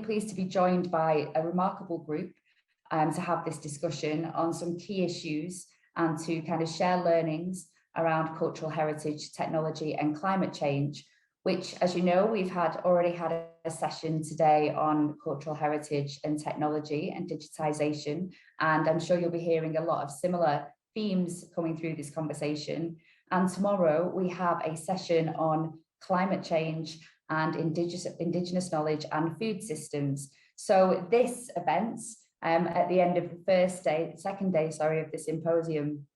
pleased to be joined by a remarkable group to have this discussion on some key issues and to kind of share learnings around cultural heritage, technology and climate change, which, as you know, we've already had a session today on cultural heritage and technology and digitization. And I'm sure you'll be hearing a lot of similar themes coming through this conversation. And tomorrow we have a session on climate change and indigenous knowledge and food systems. So this event, at the end of the second day of the symposium,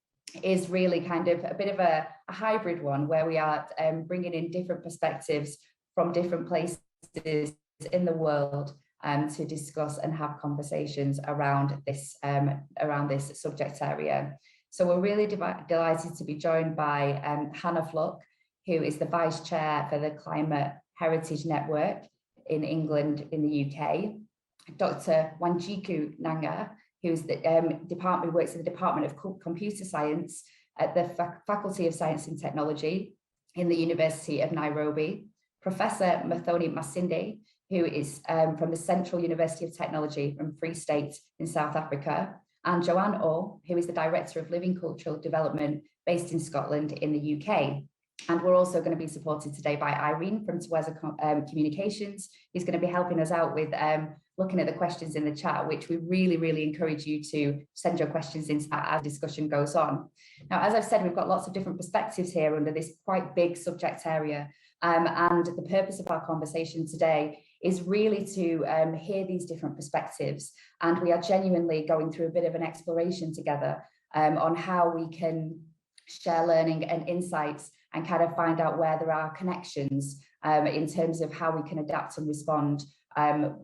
is really kind of a bit of a hybrid one where we are bringing in different perspectives from different places in the world to discuss and have conversations around this subject area. So we're really delighted to be joined by Hannah Fluck, who is the Vice Chair for the Climate Heritage Network in England, in the UK, Dr. Wanjiku Nanga, who's the works in the Department of Computer Science at the Faculty of Science and Technology in the University of Nairobi, Professor Muthoni Masinde, who is from the Central University of Technology from Free State in South Africa, and Joanne, who is the Director of Living Cultural Development based in Scotland in the UK. And we're also going to be supported today by Irene from Tweza Communications, who's going to be helping us out with looking at the questions in the chat, which we really, really encourage you to send your questions in as discussion goes on. Now, as I've said, we've got lots of different perspectives here under this quite big subject area. And the purpose of our conversation today is really to hear these different perspectives. And we are genuinely going through a bit of an exploration together on how we can share learning and insights and kind of find out where there are connections in terms of how we can adapt and respond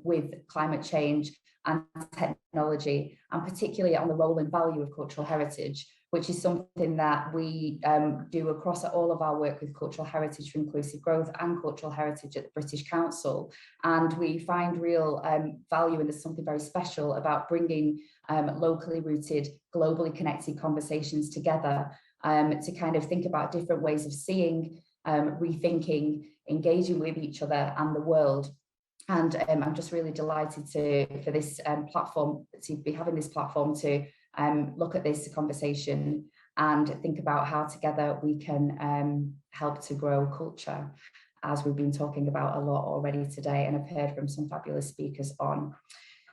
with climate change and technology, and particularly on the role and value of cultural heritage, which is something that we do across all of our work with cultural heritage for inclusive growth and cultural heritage at the British Council. And we find real value, and there's something very special about bringing locally rooted, globally connected conversations together to kind of think about different ways of seeing, rethinking, engaging with each other and the world. And I'm just really delighted for this platform, to be having this platform to look at this conversation and think about how together we can help to grow culture, as we've been talking about a lot already today and have heard from some fabulous speakers on.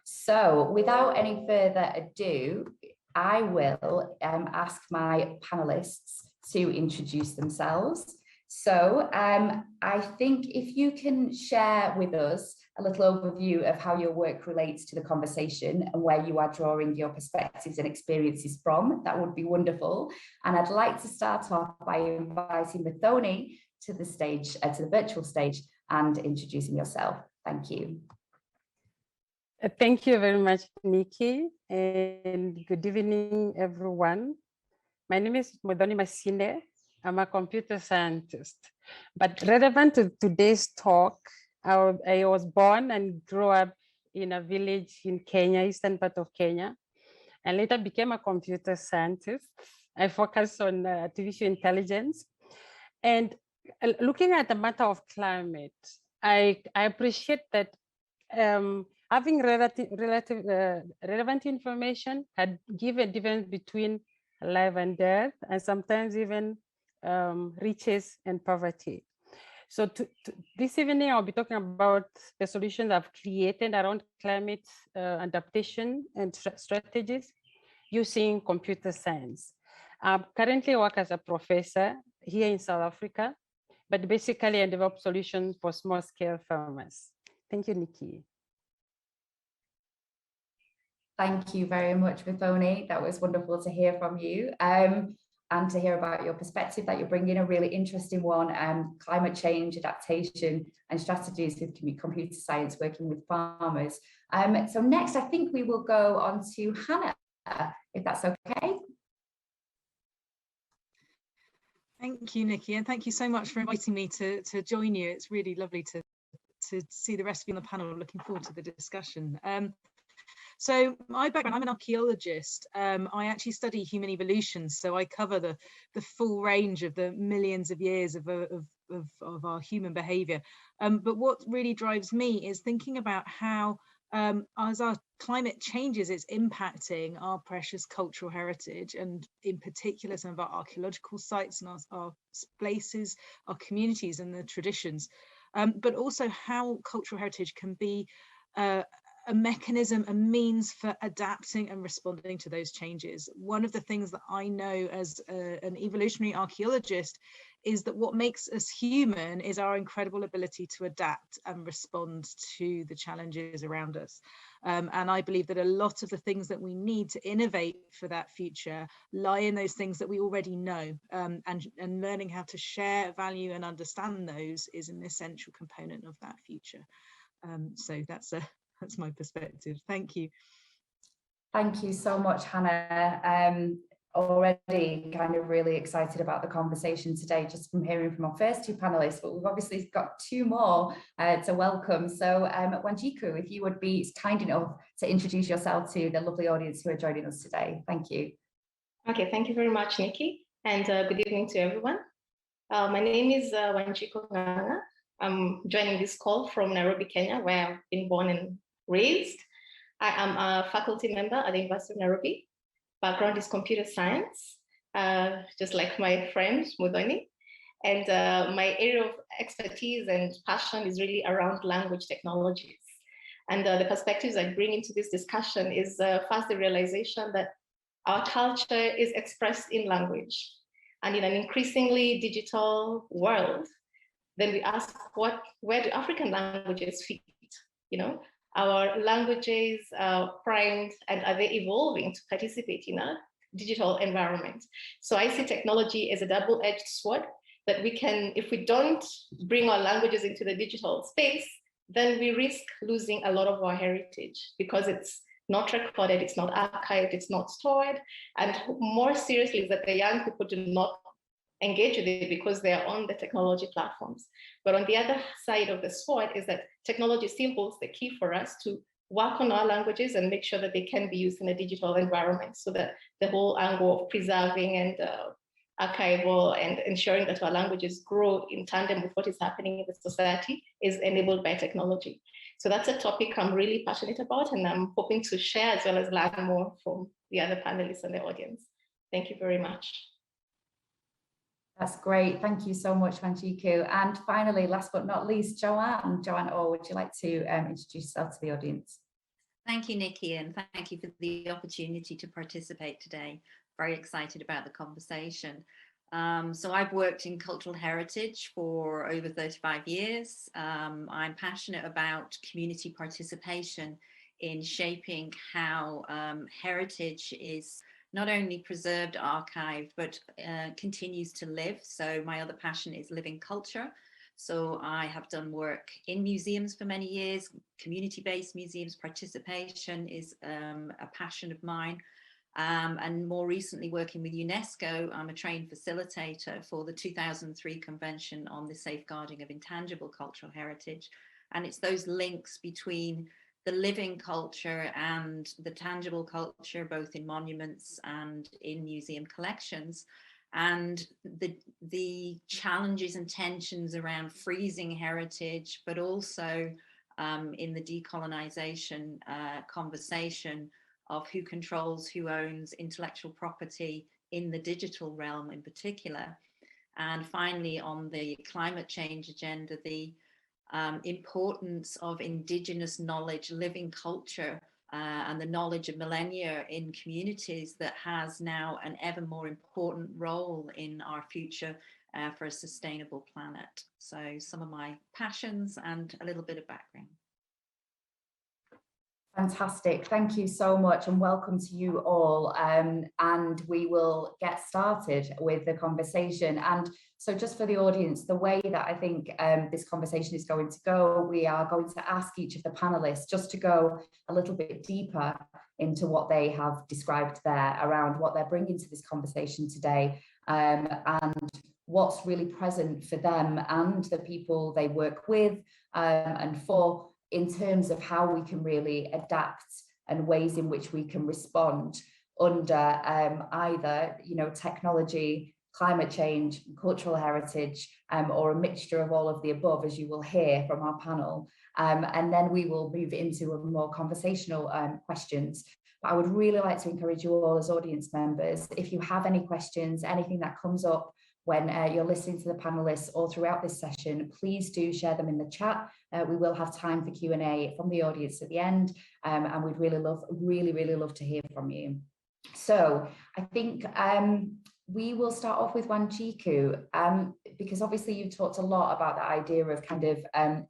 So without any further ado, I will ask my panelists to introduce themselves. So I think if you can share with us a little overview of how your work relates to the conversation and where you are drawing your perspectives and experiences from, that would be wonderful. And I'd like to start off by inviting Muthoni to the stage, to the virtual stage, and introducing yourself. Thank you. Thank you very much, Nikki, and good evening, everyone. My name is Muthoni Masinde. I'm a computer scientist, but relevant to today's talk, I was born and grew up in a village in Kenya, eastern part of Kenya, and later became a computer scientist. I focus on artificial intelligence. And looking at the matter of climate, I appreciate that having relevant information had given a difference between life and death, and sometimes even riches and poverty. So this evening, I'll be talking about the solutions I've created around climate adaptation and strategies using computer science. I currently work as a professor here in South Africa, but basically I develop solutions for small scale farmers. Thank you, Nikki. Thank you very much, Muthoni. That was wonderful to hear from you. And to hear about your perspective that you're bringing, a really interesting one, climate change, adaptation and strategies with computer science, working with farmers. So next, I think we will go on to Hannah, if that's okay. Thank you, Nikki, and thank you so much for inviting me to join you. It's really lovely to see the rest of you on the panel. Looking forward to the discussion. So my background, I'm an archaeologist. I actually study human evolution, so I cover the full range of the millions of years of of our human behavior. But what really drives me is thinking about how as our climate changes, it's impacting our precious cultural heritage, and in particular some of our archaeological sites and our places, our communities and the traditions, but also how cultural heritage can be a mechanism, a means for adapting and responding to those changes. One of the things that I know as an evolutionary archaeologist is that what makes us human is our incredible ability to adapt and respond to the challenges around us. And I believe that a lot of the things that we need to innovate for that future lie in those things that we already know, and learning how to share, value and understand those is an essential component of that future. So that's my perspective. Thank you. Thank you so much, Hannah. Already kind of really excited about the conversation today, just from hearing from our first two panelists, but we've obviously got two more to welcome. So Wanjiku, if you would be kind enough to introduce yourself to the lovely audience who are joining us today. Thank you. Okay, thank you very much, Nikki, and good evening to everyone. My name is Wanjiku. I'm joining this call from Nairobi, Kenya, where I've been born and raised. I am a faculty member at the University of Nairobi. Background is computer science, just like my friend Muthoni. And my area of expertise and passion is really around language technologies. And the perspectives I bring into this discussion is first the realization that our culture is expressed in language. And in an increasingly digital world, then we ask, where do African languages fit? You know, our languages are primed, and are they evolving to participate in a digital environment? So I see technology as a double-edged sword that we can, if we don't bring our languages into the digital space, then we risk losing a lot of our heritage because it's not recorded, it's not archived, it's not stored. And more seriously is that the young people do not engage with it because they are on the technology platforms. But on the other side of the sword is that technology still holds the key for us to work on our languages and make sure that they can be used in a digital environment, so that the whole angle of preserving and archival and ensuring that our languages grow in tandem with what is happening in the society is enabled by technology. So that's a topic I'm really passionate about, and I'm hoping to share as well as learn more from the other panelists and the audience. Thank you very much. That's great. Thank you so much, Wanjiku. And finally, last but not least, Joanne. Joanne, would you like to introduce yourself to the audience? Thank you, Nikki, and thank you for the opportunity to participate today. Very excited about the conversation. So I've worked in cultural heritage for over 35 years. I'm passionate about community participation in shaping how heritage is not only preserved, archived, but continues to live. So my other passion is living culture. So I have done work in museums for many years, community-based museums. Participation is a passion of mine. And more recently working with UNESCO, I'm a trained facilitator for the 2003 Convention on the Safeguarding of Intangible Cultural Heritage. And it's those links between the living culture and the tangible culture, both in monuments and in museum collections, and the challenges and tensions around freezing heritage, but also in the decolonization conversation of who controls, who owns intellectual property in the digital realm in particular. And finally, on the climate change agenda, the importance of indigenous knowledge, living culture, and the knowledge of millennia in communities that has now an ever more important role in our future for a sustainable planet. So some of my passions and a little bit of background. Fantastic. Thank you so much, and welcome to you all. And we will get started with the conversation. And so just for the audience, the way that I think this conversation is going to go, we are going to ask each of the panelists just to go a little bit deeper into what they have described there around what they're bringing to this conversation today, and what's really present for them and the people they work with and for, in terms of how we can really adapt and ways in which we can respond under either, technology, climate change, cultural heritage, or a mixture of all of the above, as you will hear from our panel. And then we will move into a more conversational questions. But I would really like to encourage you all as audience members, if you have any questions, anything that comes up when you're listening to the panelists or throughout this session, please do share them in the chat. We will have time for Q&A from the audience at the end, and we'd really love to hear from you. So I think we will start off with Wanjiku, because obviously you talked a lot about the idea of kind of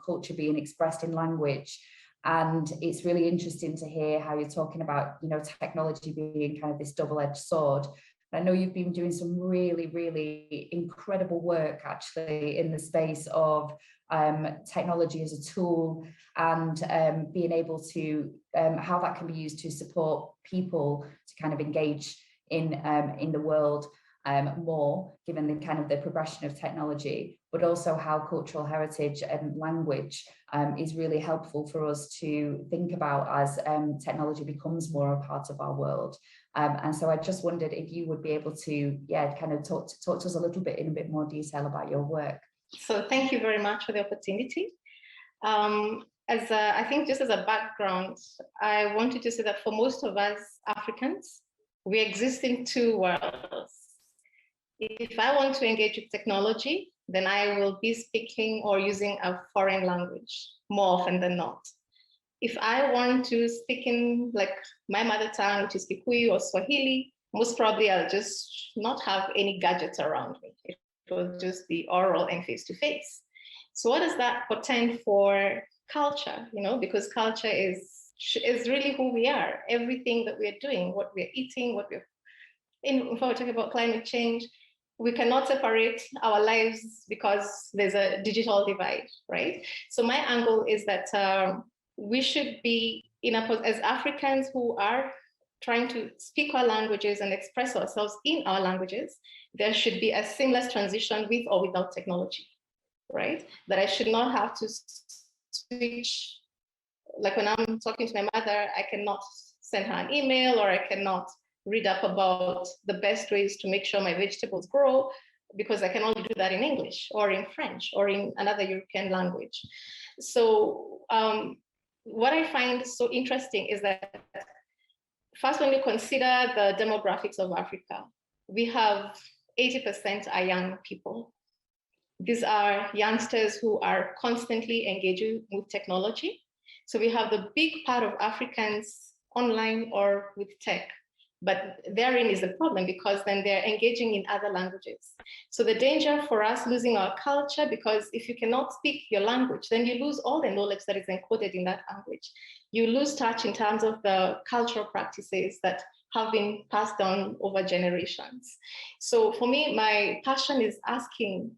culture being expressed in language. And it's really interesting to hear how you're talking about, you know, technology being kind of this double-edged sword. I know you've been doing some really incredible work actually in the space of technology as a tool, and being able to how that can be used to support people to kind of engage in the world more, given the kind of the progression of technology, but also how cultural heritage and language is really helpful for us to think about as technology becomes more a part of our world. And so I just wondered if you would be able to, kind of talk to us a little bit in a bit more detail about your work. So thank you very much for the opportunity. I think just as a background, I wanted to say that for most of us Africans, we exist in two worlds. If I want to engage with technology, then I will be speaking or using a foreign language more often than not. If I want to speak in like my mother tongue, which is Kikuyu or Swahili, most probably I'll just not have any gadgets around me. It will just be oral and face-to-face. So what does that portend for culture? You know, because culture is really who we are. Everything that we're doing, what we're eating, if we're talking about climate change, we cannot separate our lives because there's a digital divide, right? So my angle is that we should be as Africans who are trying to speak our languages and express ourselves in our languages, there should be a seamless transition with or without technology, right? That I should not have to switch. Like when I'm talking to my mother, I cannot send her an email, or I cannot read up about the best ways to make sure my vegetables grow, because I can only do that in English or in French or in another European language. So what I find so interesting is that first, when you consider the demographics of Africa, we have 80% are young people. These are youngsters who are constantly engaging with technology. So we have the big part of Africans online or with tech. But therein is the problem, because then they're engaging in other languages. So the danger for us losing our culture, because if you cannot speak your language, then you lose all the knowledge that is encoded in that language. You lose touch in terms of the cultural practices that have been passed down over generations. So for me, my passion is asking,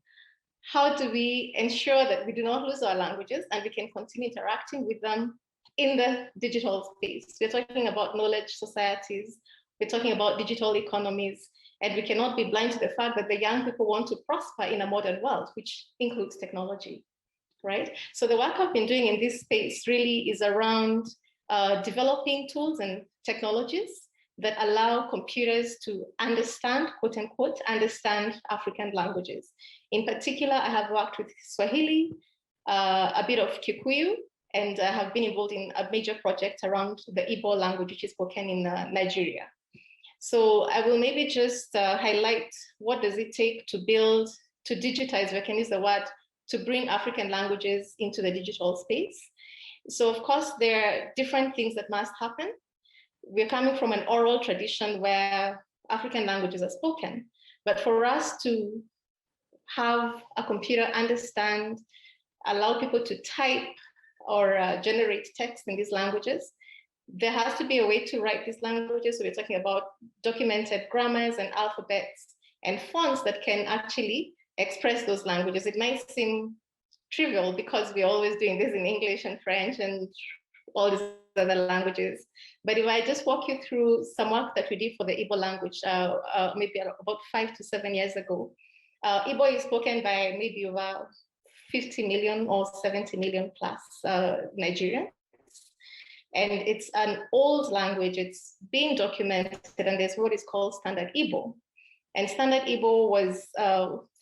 how do we ensure that we do not lose our languages and we can continue interacting with them in the digital space? We're talking about knowledge societies. We're talking about digital economies, and we cannot be blind to the fact that the young people want to prosper in a modern world, which includes technology, right? So the work I've been doing in this space really is around developing tools and technologies that allow computers to understand, quote unquote, understand African languages. In particular, I have worked with Swahili, a bit of Kikuyu, and I have been involved in a major project around the Igbo language, which is spoken in Nigeria. So I will maybe just highlight what does it take to build, to digitize, if I can use the word, to bring African languages into the digital space. So of course, there are different things that must happen. We're coming from an oral tradition where African languages are spoken, but for us to have a computer understand, allow people to type or generate text in these languages, there has to be a way to write these languages. So we're talking about documented grammars and alphabets and fonts that can actually express those languages. It might seem trivial because we're always doing this in English and French and all these other languages. But if I just walk you through some work that we did for the Igbo language, maybe about 5 to 7 years ago, Igbo is spoken by maybe over 50 million or 70 million plus Nigerians. And it's an old language, it's being documented, and there's what is called standard Igbo. And Standard Igbo was,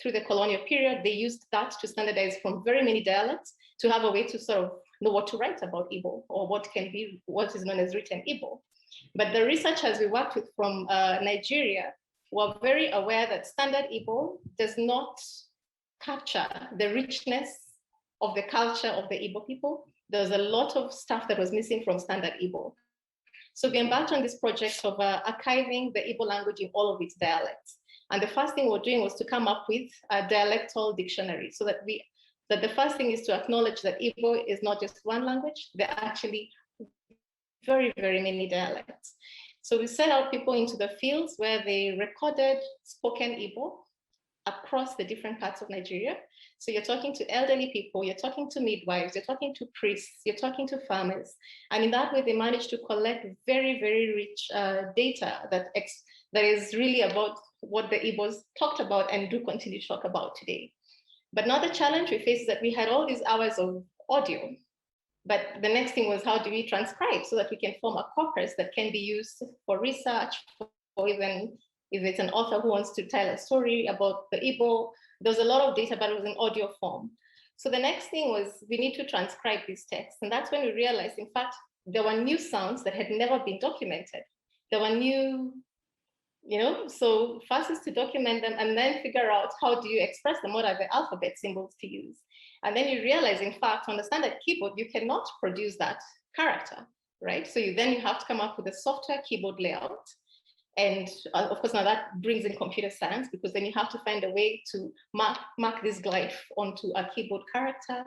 through the colonial period, they used that to standardize from very many dialects to have a way to sort of know what to write about Igbo, or what is known as written Igbo. But the researchers we worked with from Nigeria were very aware that Standard Igbo does not capture the richness of the culture of the Igbo people. There's a lot of stuff that was missing from Standard Igbo. So we embarked on this project of archiving the Igbo language in all of its dialects. And the first thing we're doing was to come up with a dialectal dictionary, so that the first thing is to acknowledge that Igbo is not just one language, there are actually very, very many dialects. So we set out people into the fields where they recorded spoken Igbo across the different parts of Nigeria. So you're talking to elderly people, you're talking to midwives, you're talking to priests, you're talking to farmers. And in that way, they managed to collect very, very rich data that is really about what the Igbos talked about and do continue to talk about today. But now the challenge we face is that we had all these hours of audio, but the next thing was, how do we transcribe so that we can form a corpus that can be used for research, or even if it's an author who wants to tell a story about the Igbo. There's a lot of data, but it was in audio form. So the next thing was, we need to transcribe these texts. And that's when we realized, in fact, there were new sounds that had never been documented. There were new, so first is to document them and then figure out, how do you express them? What are the alphabet symbols to use? And then you realize, in fact, on the standard keyboard, you cannot produce that character, right? So you have to come up with a software keyboard layout. And of course, now that brings in computer science, because then you have to find a way to mark this glyph onto a keyboard character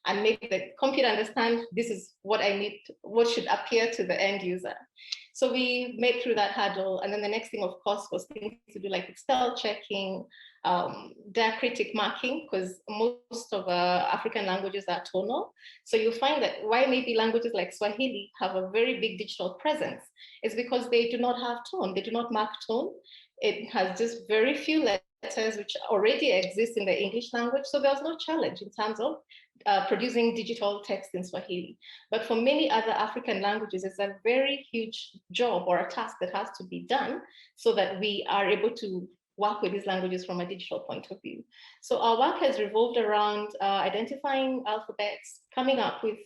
and make the computer understand, this is what I need, what should appear to the end user. So we made through that hurdle. And then the next thing, of course, was things to do like spell checking, diacritic marking, because most of African languages are tonal. So you'll find that why maybe languages like Swahili have a very big digital presence is because they do not have tone. They do not mark tone. It has just very few letters which already exist in the English language. So there was no challenge in terms of producing digital text in Swahili. But for many other African languages, it's a very huge job or a task that has to be done so that we are able to work with these languages from a digital point of view. So our work has revolved around identifying alphabets, coming up with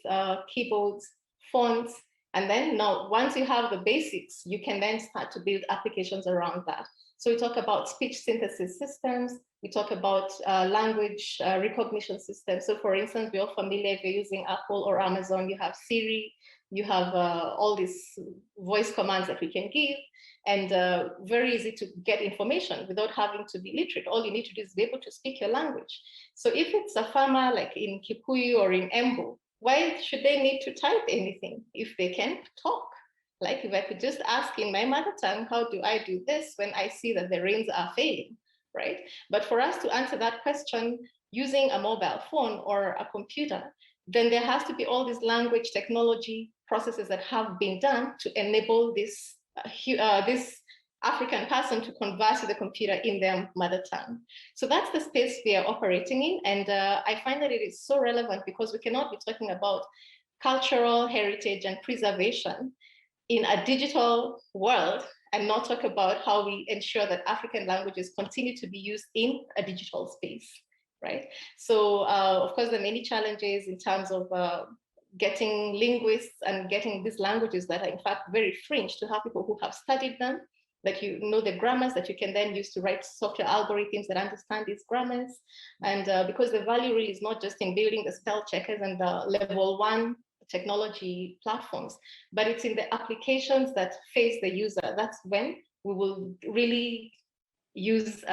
keyboards, fonts, and then now once you have the basics, you can then start to build applications around that. So we talk about speech synthesis systems, we talk about language recognition systems. So for instance, we're all familiar, if you're using Apple or Amazon, you have Siri, you have all these voice commands that we can give, and very easy to get information without having to be literate. All you need to do is be able to speak your language. So if it's a farmer like in Kikuyu or in Embu, why should they need to type anything if they can talk? Like if I could just ask in my mother tongue, how do I do this when I see that the rains are failing, right? But for us to answer that question using a mobile phone or a computer, then there has to be all these language technology processes that have been done to enable this African person to converse with the computer in their mother tongue. So that's the space we are operating in. And I find that it is so relevant because we cannot be talking about cultural heritage and preservation in a digital world and not talk about how we ensure that African languages continue to be used in a digital space, right? So of course, there are many challenges in terms of getting linguists and getting these languages that are in fact very fringe, to have people who have studied them, that you know the grammars that you can then use to write software algorithms that understand these grammars. And because the value really is not just in building the spell checkers and the level 1 technology platforms, but it's in the applications that face the user. That's when we will really use,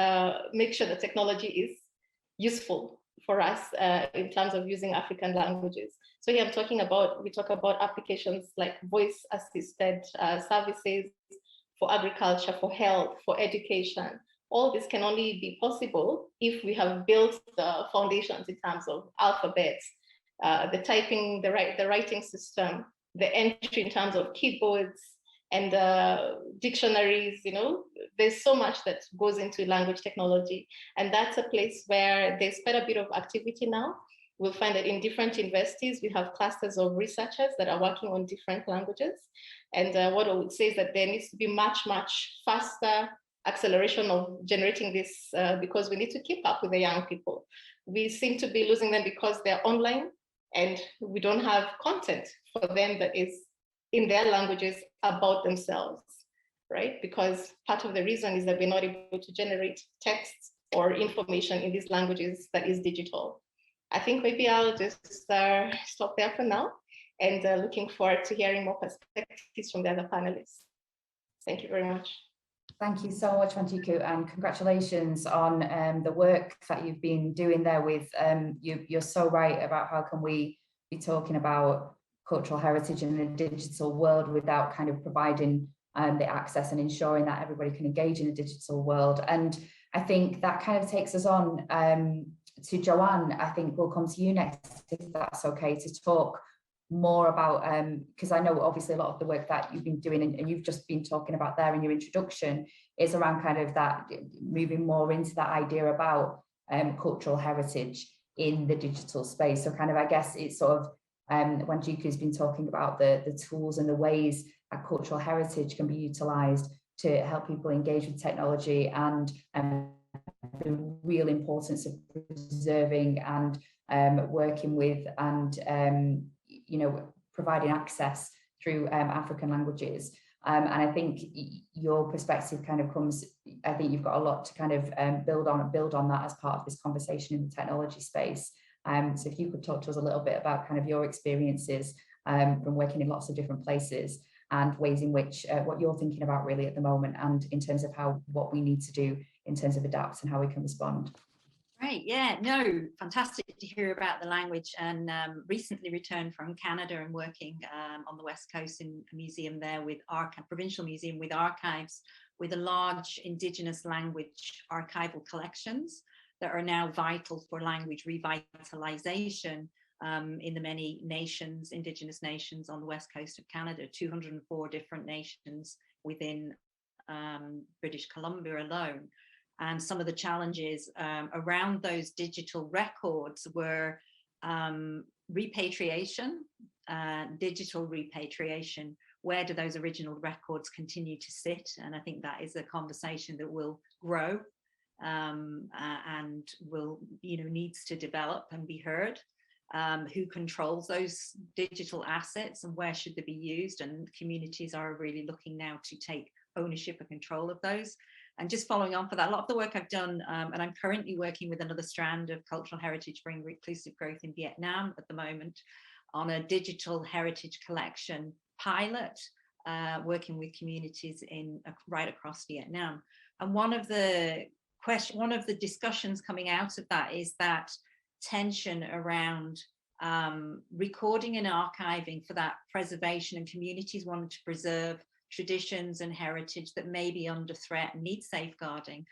make sure the technology is useful for us in terms of using African languages. So here I'm talking about, we talk about applications like voice assisted services for agriculture, for health, for education. All this can only be possible if we have built the foundations in terms of alphabets, the typing, the writing system, the entry in terms of keyboards and dictionaries. There's so much that goes into language technology. And that's a place where there's quite a bit of activity now. We'll find that in different universities, we have clusters of researchers that are working on different languages. And what I would say is that there needs to be much, much faster acceleration of generating this because we need to keep up with the young people. We seem to be losing them because they're online and we don't have content for them that is in their languages about themselves, right? Because part of the reason is that we're not able to generate text or information in these languages that is digital. I think maybe I'll just stop there for now, and looking forward to hearing more perspectives from the other panelists. Thank you very much. Thank you so much, Wanjiku, and congratulations on the work that you've been doing there with, you're so right about how can we be talking about cultural heritage in a digital world without kind of providing the access and ensuring that everybody can engage in a digital world. And I think that kind of takes us on to Joanne. I think we'll come to you next, if that's okay, to talk more about, because I know obviously a lot of the work that you've been doing and you've just been talking about there in your introduction is around kind of that, moving more into that idea about cultural heritage in the digital space. So kind of, I guess it's sort of, Wanjiku's been talking about the tools and the ways that cultural heritage can be utilised to help people engage with technology, and the real importance of preserving and working with and you know, providing access through African languages. And I think your perspective kind of comes, I think you've got a lot to kind of build on that as part of this conversation in the technology space. So if you could talk to us a little bit about kind of your experiences from working in lots of different places and ways in which what you're thinking about really at the moment, and in terms of what we need to do in terms of adapt and how we can respond. Great, yeah, no, fantastic to hear about the language, and recently returned from Canada and working on the West Coast in a museum there with provincial museum with archives, with a large Indigenous language archival collections that are now vital for language revitalization in the many nations, Indigenous nations on the West Coast of Canada, 204 different nations within British Columbia alone. And some of the challenges around those digital records were repatriation, digital repatriation. Where do those original records continue to sit? And I think that is a conversation that will grow and will, needs to develop and be heard. Who controls those digital assets and where should they be used? And communities are really looking now to take ownership and control of those. And just following on for that, a lot of the work I've done, and I'm currently working with another strand of cultural heritage for inclusive growth in Vietnam at the moment on a digital heritage collection pilot, working with communities right across Vietnam. And one of the discussions coming out of that is that tension around recording and archiving for that preservation, and communities wanting to preserve traditions and heritage that may be under threat and need safeguarding,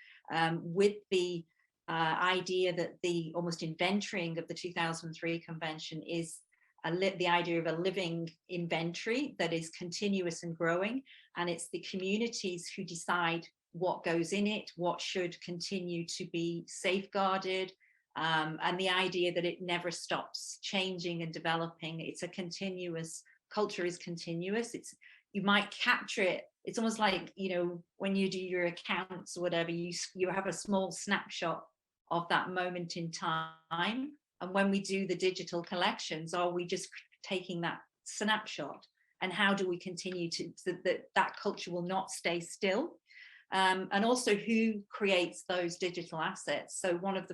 with the idea that the almost inventorying of the 2003 convention is the idea of a living inventory that is continuous and growing, and it's the communities who decide what goes in it, what should continue to be safeguarded, and the idea that it never stops changing and developing. It's a continuous, culture is continuous. You might capture it. It's almost like, when you do your accounts or whatever, you have a small snapshot of that moment in time. And when we do the digital collections, are we just taking that snapshot? And how do we continue so that culture will not stay still? And also who creates those digital assets. So one of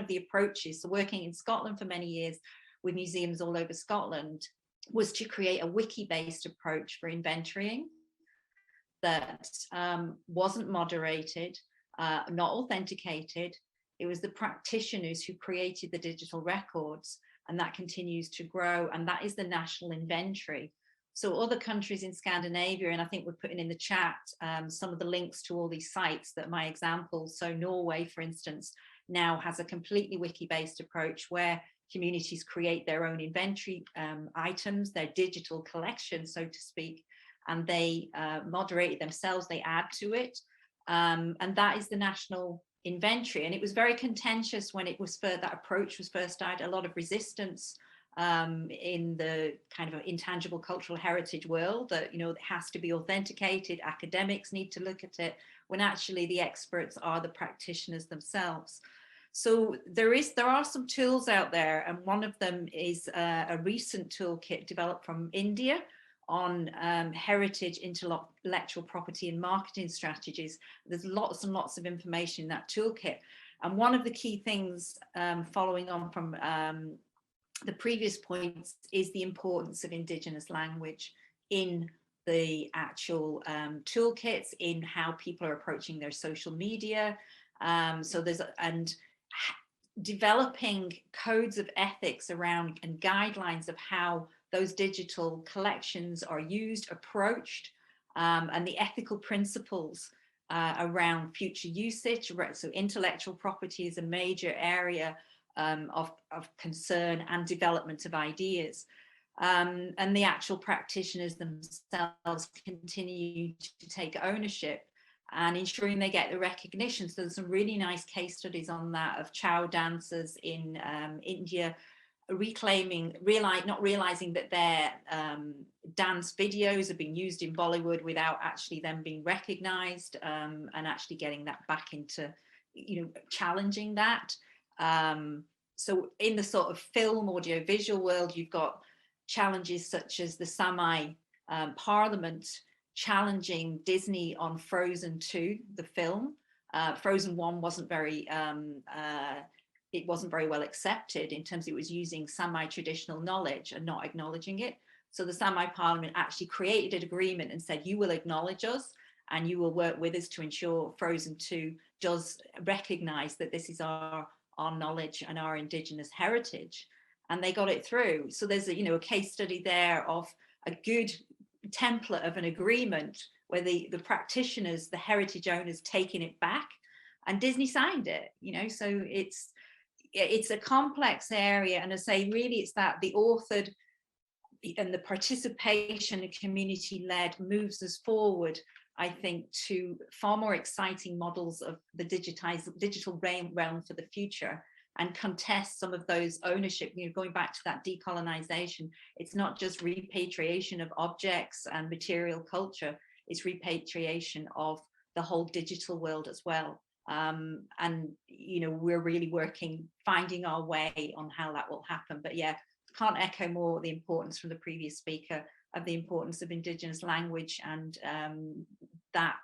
the approaches, so working in Scotland for many years with museums all over Scotland, was to create a wiki-based approach for inventorying that wasn't moderated, not authenticated. It was the practitioners who created the digital records, and that continues to grow, and that is the national inventory. So other countries in Scandinavia, and I think we're putting in the chat some of the links to all these sites that my examples. So Norway, for instance, now has a completely wiki-based approach where communities create their own inventory items, their digital collection, so to speak, and they moderate it themselves, they add to it. And that is the national inventory. And it was very contentious when that approach was first started, a lot of resistance in the kind of intangible cultural heritage world, that, you know, it has to be authenticated, academics need to look at it, when actually the experts are the practitioners themselves. So there are some tools out there, and one of them is a recent toolkit developed from India on heritage, intellectual property and marketing strategies. There's lots and lots of information in that toolkit. And one of the key things, following on from the previous points, is the importance of Indigenous language in the actual toolkits, in how people are approaching their social media. So there's, and developing codes of ethics around and guidelines of how those digital collections are used, approached, and the ethical principles around future usage. So intellectual property is a major area of concern and development of ideas. And the actual practitioners themselves continue to take ownership and ensuring they get the recognition. So there's some really nice case studies on that, of chow dancers in India not realizing that their dance videos have been used in Bollywood without actually them being recognized, and actually getting that back into, you know, challenging that. So in the sort of film, audio, visual world, you've got challenges such as the Samai Parliament challenging Disney on Frozen 2, the film. Frozen 1 wasn't very it wasn't very well accepted in terms of it was using Samai traditional knowledge and not acknowledging it. So the Samai Parliament actually created an agreement and said, you will acknowledge us and you will work with us to ensure Frozen 2 does recognize that this is our knowledge and our Indigenous heritage. And they got it through. So there's a, you know, a case study there of a good template of an agreement where the practitioners, the heritage owners, taking it back, and Disney signed it, you know. So it's a complex area, and I say really it's that the authored and the participation and community-led moves us forward, I think, to far more exciting models of the digital realm for the future, and contest some of those ownership, you know, going back to that decolonization. It's not just repatriation of objects and material culture, it's repatriation of the whole digital world as well. And, you know, we're really finding our way on how that will happen. But yeah, can't echo more the importance from the previous speaker of the importance of Indigenous language and that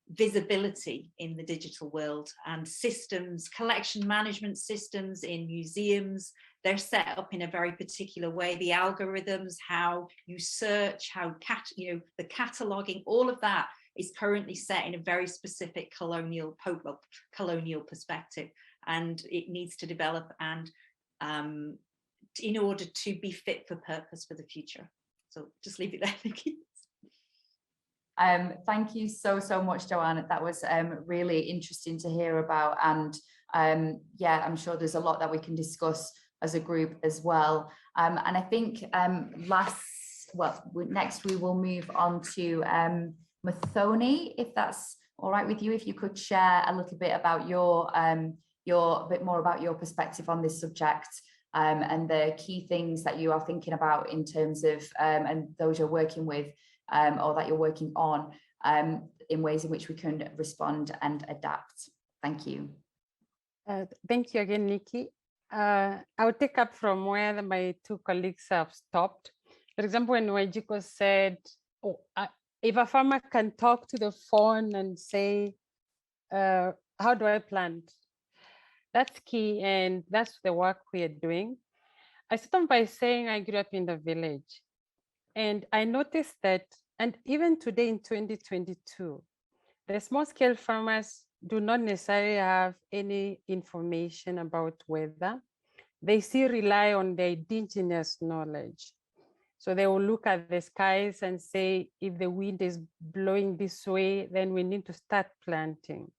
visibility in the digital world, and systems, collection management systems in museums. They're set up in a very particular way. The algorithms, how you search, the cataloging, all of that is currently set in a very specific colonial perspective, and it needs to develop and in order to be fit for purpose for the future. So just leave it there, Nikki. Thank you so much, Joanne. That was really interesting to hear about, and yeah, I'm sure there's a lot that we can discuss as a group as well. And I think next we will move on to Muthoni, if that's all right with you. If you could share a little bit about your perspective on this subject, and the key things that you are thinking about in terms of and those you're working with, or that you're working on, in ways in which we can respond and adapt. Thank you. Thank you again, Nikki. I'll take up from where my two colleagues have stopped. For example, when Wanjiku said, if a farmer can talk to the phone and say, how do I plant? That's key, and that's the work we are doing. I started by saying I grew up in the village, and I noticed that, and even today in 2022, the small scale farmers do not necessarily have any information about weather. They still rely on their indigenous knowledge. So they will look at the skies and say, if the wind is blowing this way, then we need to start planting.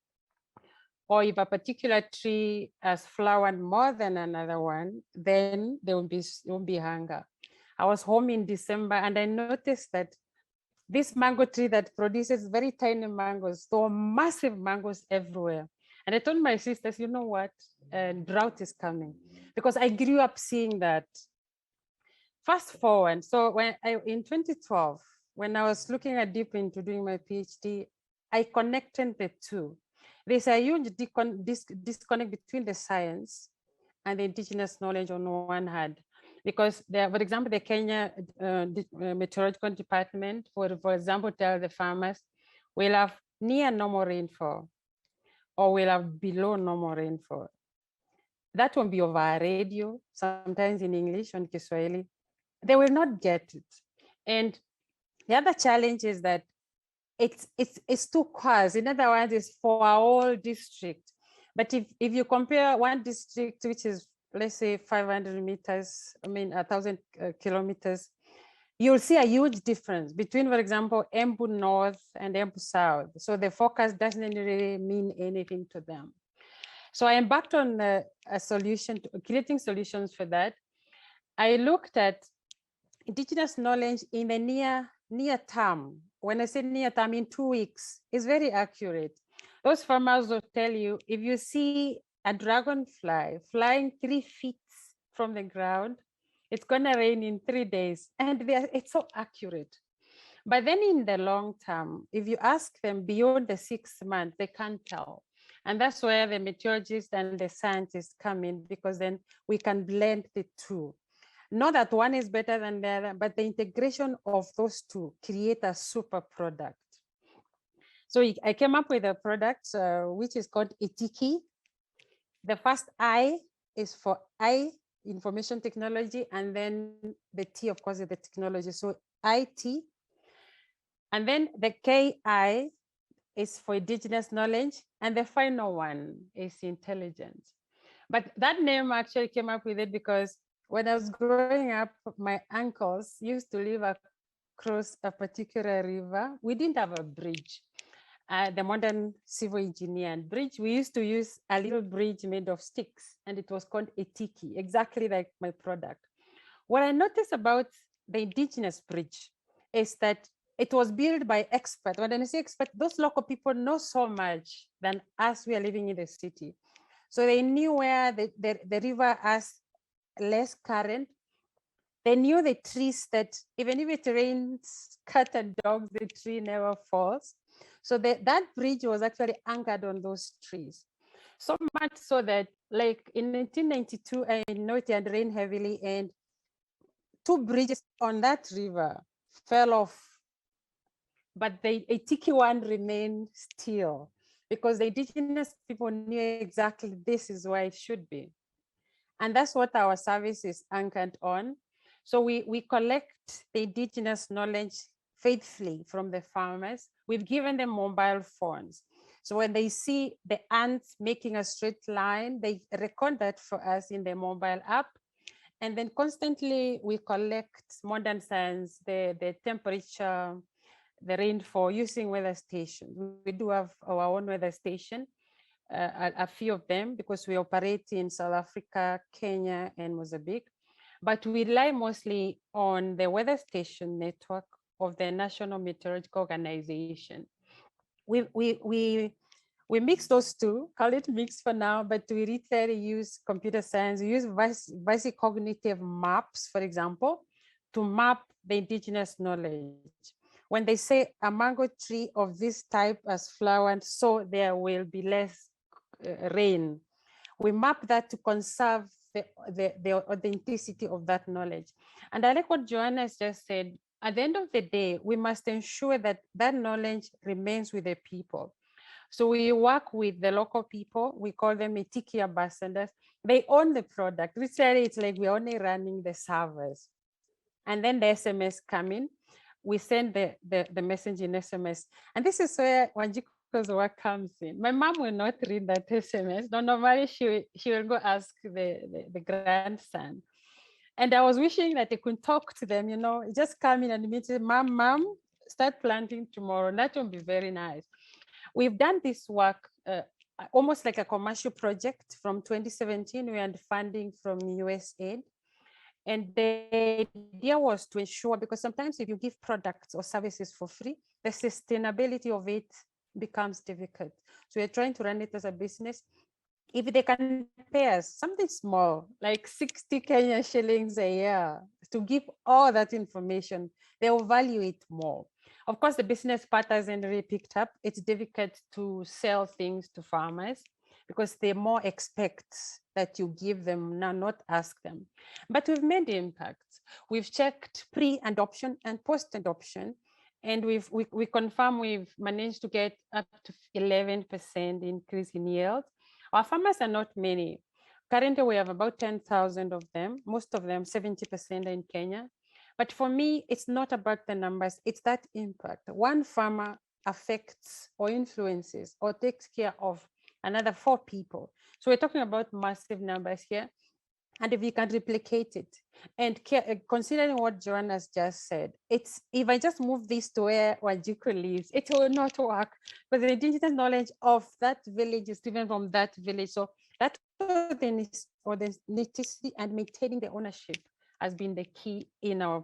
Or if a particular tree has flowered more than another one, then there won't be hunger. I was home in December and I noticed that this mango tree that produces very tiny mangoes, there were massive mangoes everywhere. And I told my sisters, you know what, drought is coming. Because I grew up seeing that. fast forward. So in 2012, when I was looking at deep into doing my PhD, I connected the two. There's a huge disconnect between the science and the indigenous knowledge on one hand, because there, for example, the Kenya Meteorological Department, for example, tell the farmers, we'll have near normal rainfall or we'll have below normal rainfall. That will be over radio, sometimes in English, on Kiswahili. They will not get it. And the other challenge is that it's too scarce. In other words, it's for our whole district. But if you compare one district, which is, let's say 500 meters, 1,000 kilometers, you'll see a huge difference between, for example, Embu North and Embu South. So the forecast doesn't really mean anything to them. So I embarked on a solution, creating solutions for that. I looked at indigenous knowledge in the near term. When I say near term, in 2 weeks, it's very accurate. Those farmers will tell you, if you see a dragonfly flying 3 feet from the ground, it's gonna rain in 3 days, and it's so accurate. But then in the long term, if you ask them beyond the 6 months, they can't tell. And that's where the meteorologists and the scientists come in, because then we can blend the two. Not that one is better than the other, but the integration of those two create a super product. So I came up with a product which is called Itiki. The first I is for I, information technology, and then the T, of course, is the technology. So IT. And then the KI is for indigenous knowledge, and the final one is intelligence. But that name actually came up with it because when I was growing up, my uncles used to live across a particular river. We didn't have a bridge. The modern civil engineer and bridge, we used to use a little bridge made of sticks, and it was called a tiki, exactly like my product. What I noticed about the indigenous bridge is that it was built by experts. When I say expert, those local people know so much than us, we are living in the city. So they knew where the river has less current. They knew the trees that even if it rains cat and dogs, the tree never falls. So that bridge was actually anchored on those trees. So much so that, like in 1992, I know it had rained heavily, and 2 bridges on that river fell off. But the Itiki one remained still, because the indigenous people knew exactly this is where it should be. And that's what our service is anchored on. So we collect the indigenous knowledge faithfully from the farmers. We've given them mobile phones. So when they see the ants making a straight line, they record that for us in the mobile app. And then constantly we collect modern science, the temperature, the rainfall, using weather stations. We do have our own weather station, a few of them, because we operate in South Africa, Kenya, and Mozambique. But we rely mostly on the weather station network of the National Meteorological Organization. We mix those two, call it mix for now, but we literally use computer science. We use basic cognitive maps, for example, to map the indigenous knowledge. When they say a mango tree of this type has flowered, so there will be less rain, we map that to conserve the authenticity of that knowledge. And I like what Joanne has just said. At the end of the day, we must ensure that that knowledge remains with the people. So we work with the local people. We call them Itiki ambassadors. They own the product. Literally, it's like we're only running the servers. And then the SMS come in. We send the message in SMS. And this is where Wanjiku's work comes in. My mom will not read that SMS. No, normally she will go ask the grandson. And I was wishing that I could talk to them, just come in and meet them. Mom, start planting tomorrow. That would be very nice. We've done this work almost like a commercial project from 2017. We had funding from USAID. And the idea was to ensure, because sometimes if you give products or services for free, the sustainability of it becomes difficult. So we're trying to run it as a business. if they can pay us something small, like 60 Kenya shillings a year, to give all that information, they will value it more. Of course, the business part hasn't really picked up. It's difficult to sell things to farmers because they more expect that you give them now, not ask them. But we've made impacts. We've checked pre-adoption and post-adoption, and we confirm we've managed to get up to 11% increase in yield. Our farmers are not many. Currently, we have about 10,000 of them, most of them, 70% in Kenya. But for me, it's not about the numbers, it's that impact. One farmer affects or influences or takes care of another 4 people. So we're talking about massive numbers here. And if you can replicate it, and considering what Joanne has just said, it's if I just move this to where Wanjiku lives, it will not work. But the indigenous knowledge of that village is driven from that village. So that authenticity and maintaining the ownership has been the key in our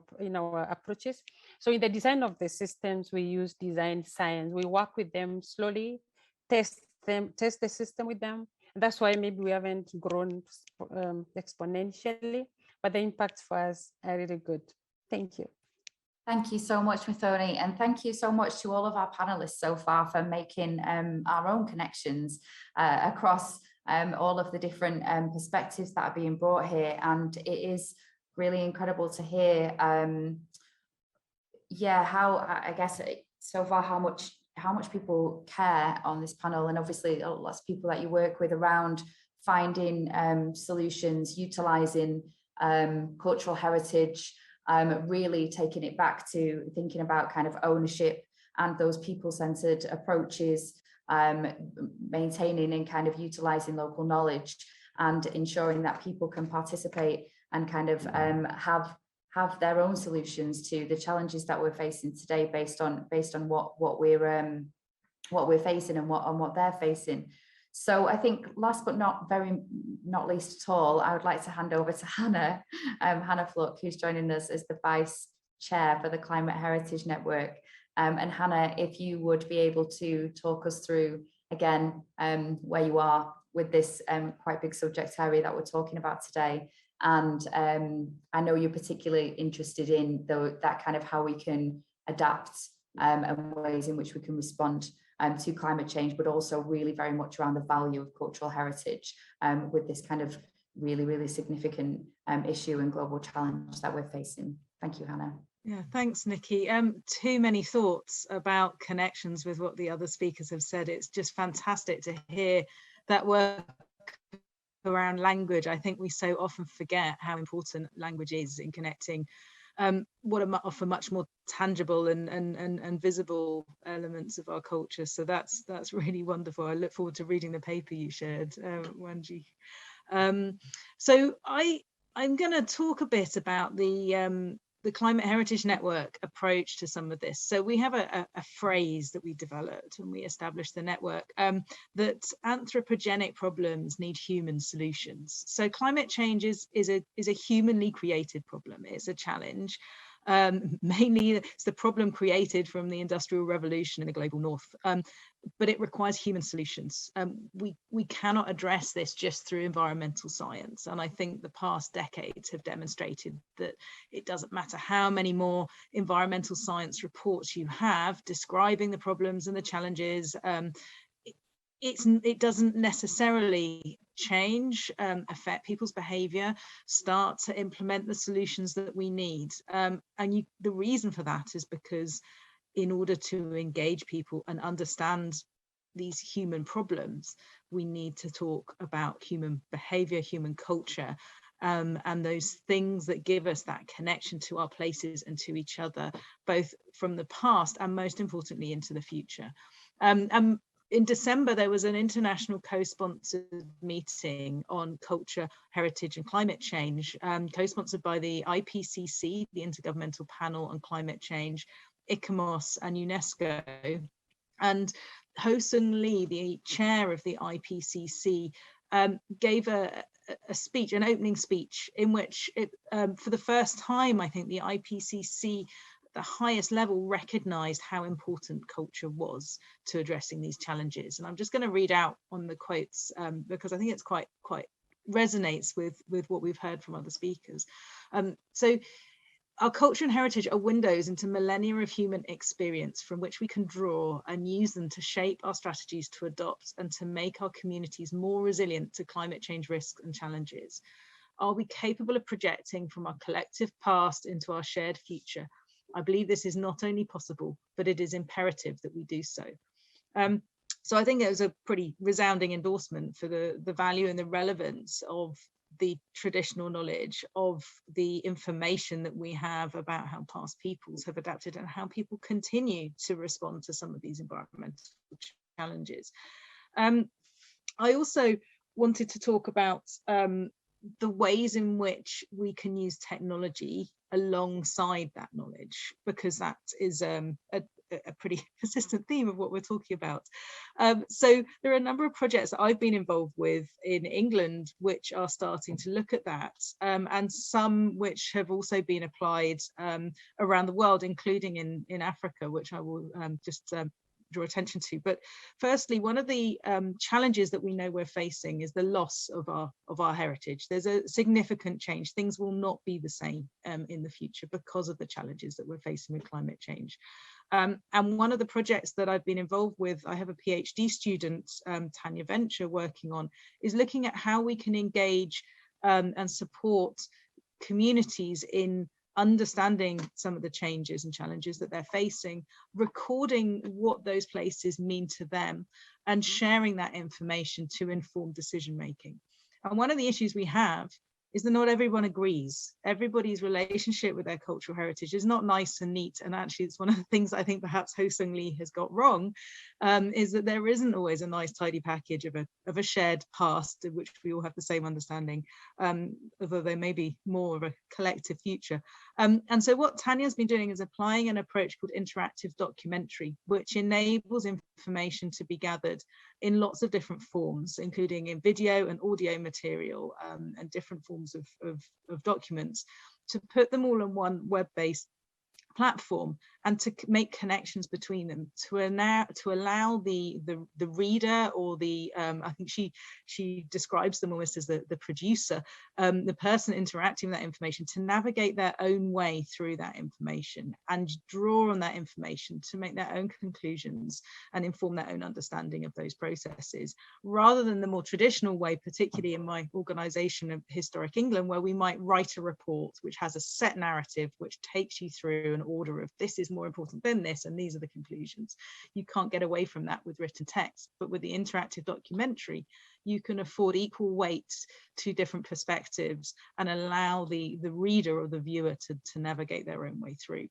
approaches. So in the design of the systems, we use design science. We work with them slowly, test the system with them. That's why maybe we haven't grown exponentially, but the impacts for us are really good. Thank you. Thank you so much, Muthoni, and thank you so much to all of our panelists so far for making our own connections across all of the different perspectives that are being brought here. And it is really incredible to hear, how I guess so far how much people care on this panel, and obviously lots of people that you work with around finding solutions, utilizing cultural heritage, really taking it back to thinking about kind of ownership and those people-centered approaches, maintaining and kind of utilizing local knowledge and ensuring that people can participate and kind of have their own solutions to the challenges that we're facing today based on what we're facing and what they're facing. So I think last but not least at all, I would like to hand over to Hannah, Hannah Fluck, who's joining us as the Vice Chair for the Climate Heritage Network. And Hannah, if you would be able to talk us through again where you are with this quite big subject area that we're talking about today. And I know you're particularly interested in that kind of how we can adapt and ways in which we can respond to climate change, but also really very much around the value of cultural heritage with this kind of really, really significant issue and global challenge that we're facing. Thank you, Hannah. Yeah, thanks, Nikki. Too many thoughts about connections with what the other speakers have said. It's just fantastic to hear that work around language. I think we so often forget how important language is in connecting what are often much more tangible and visible elements of our culture. So that's really wonderful. I look forward to reading the paper you shared, Wanji. So I'm going to talk a bit about the Climate Heritage Network approach to some of this. So we have a phrase that we developed when we established the network, that anthropogenic problems need human solutions. So climate change is a humanly created problem. It's a challenge. Mainly it's the problem created from the Industrial Revolution in the global north, but it requires human solutions. We cannot address this just through environmental science, and I think the past decades have demonstrated that it doesn't matter how many more environmental science reports you have describing the problems and the challenges, it doesn't necessarily affect people's behavior, start to implement the solutions that we need. The reason for that is because in order to engage people and understand these human problems, we need to talk about human behavior, human culture, and those things that give us that connection to our places and to each other, both from the past and most importantly into the future. In December, there was an international co-sponsored meeting on culture, heritage and climate change, co-sponsored by the IPCC, the Intergovernmental Panel on Climate Change, ICOMOS and UNESCO. And Ho-Sung Lee, the chair of the IPCC, gave a speech, an opening speech, in which for the first time, I think the IPCC the highest level recognized how important culture was to addressing these challenges. And I'm just going to read out on the quotes because I think it's quite resonates with what we've heard from other speakers. So our culture and heritage are windows into millennia of human experience from which we can draw and use them to shape our strategies to adopt and to make our communities more resilient to climate change risks and challenges. Are we capable of projecting from our collective past into our shared future? I believe this is not only possible, but it is imperative that we do so. So I think it was a pretty resounding endorsement for the value and the relevance of the traditional knowledge, of the information that we have about how past peoples have adapted and how people continue to respond to some of these environmental challenges. I also wanted to talk about the ways in which we can use technology alongside that knowledge, because that is a pretty persistent theme of what we're talking about. So there are a number of projects that I've been involved with in England which are starting to look at that, and some which have also been applied around the world, including in Africa, which I will just draw attention to. But firstly, one of the challenges that we know we're facing is the loss of our heritage. There's a significant change. Things will not be the same in the future because of the challenges that we're facing with climate change. And one of the projects that I've been involved with, I have a PhD student, Tanya Venture, working on, is looking at how we can engage and support communities in understanding some of the changes and challenges that they're facing, recording what those places mean to them, and sharing that information to inform decision making. And one of the issues we have is that not everyone agrees. Everybody's relationship with their cultural heritage is not nice and neat. And actually, it's one of the things I think perhaps Ho Sung Lee has got wrong, is that there isn't always a nice tidy package of a shared past in which we all have the same understanding, although there may be more of a collective future. And so what Tanya's been doing is applying an approach called interactive documentary, which enables information to be gathered in lots of different forms, including in video and audio material, and different forms of documents, to put them all on one web-based platform and to make connections between them, to allow the reader, or the I think she describes them almost as the producer, the person interacting with that information, to navigate their own way through that information and draw on that information to make their own conclusions and inform their own understanding of those processes, rather than the more traditional way, particularly in my organization of Historic England, where we might write a report which has a set narrative which takes you through an order of this is more important than this and these are the conclusions. You can't get away from that with written text, but with the interactive documentary you can afford equal weight to different perspectives and allow the reader or the viewer to navigate their own way through,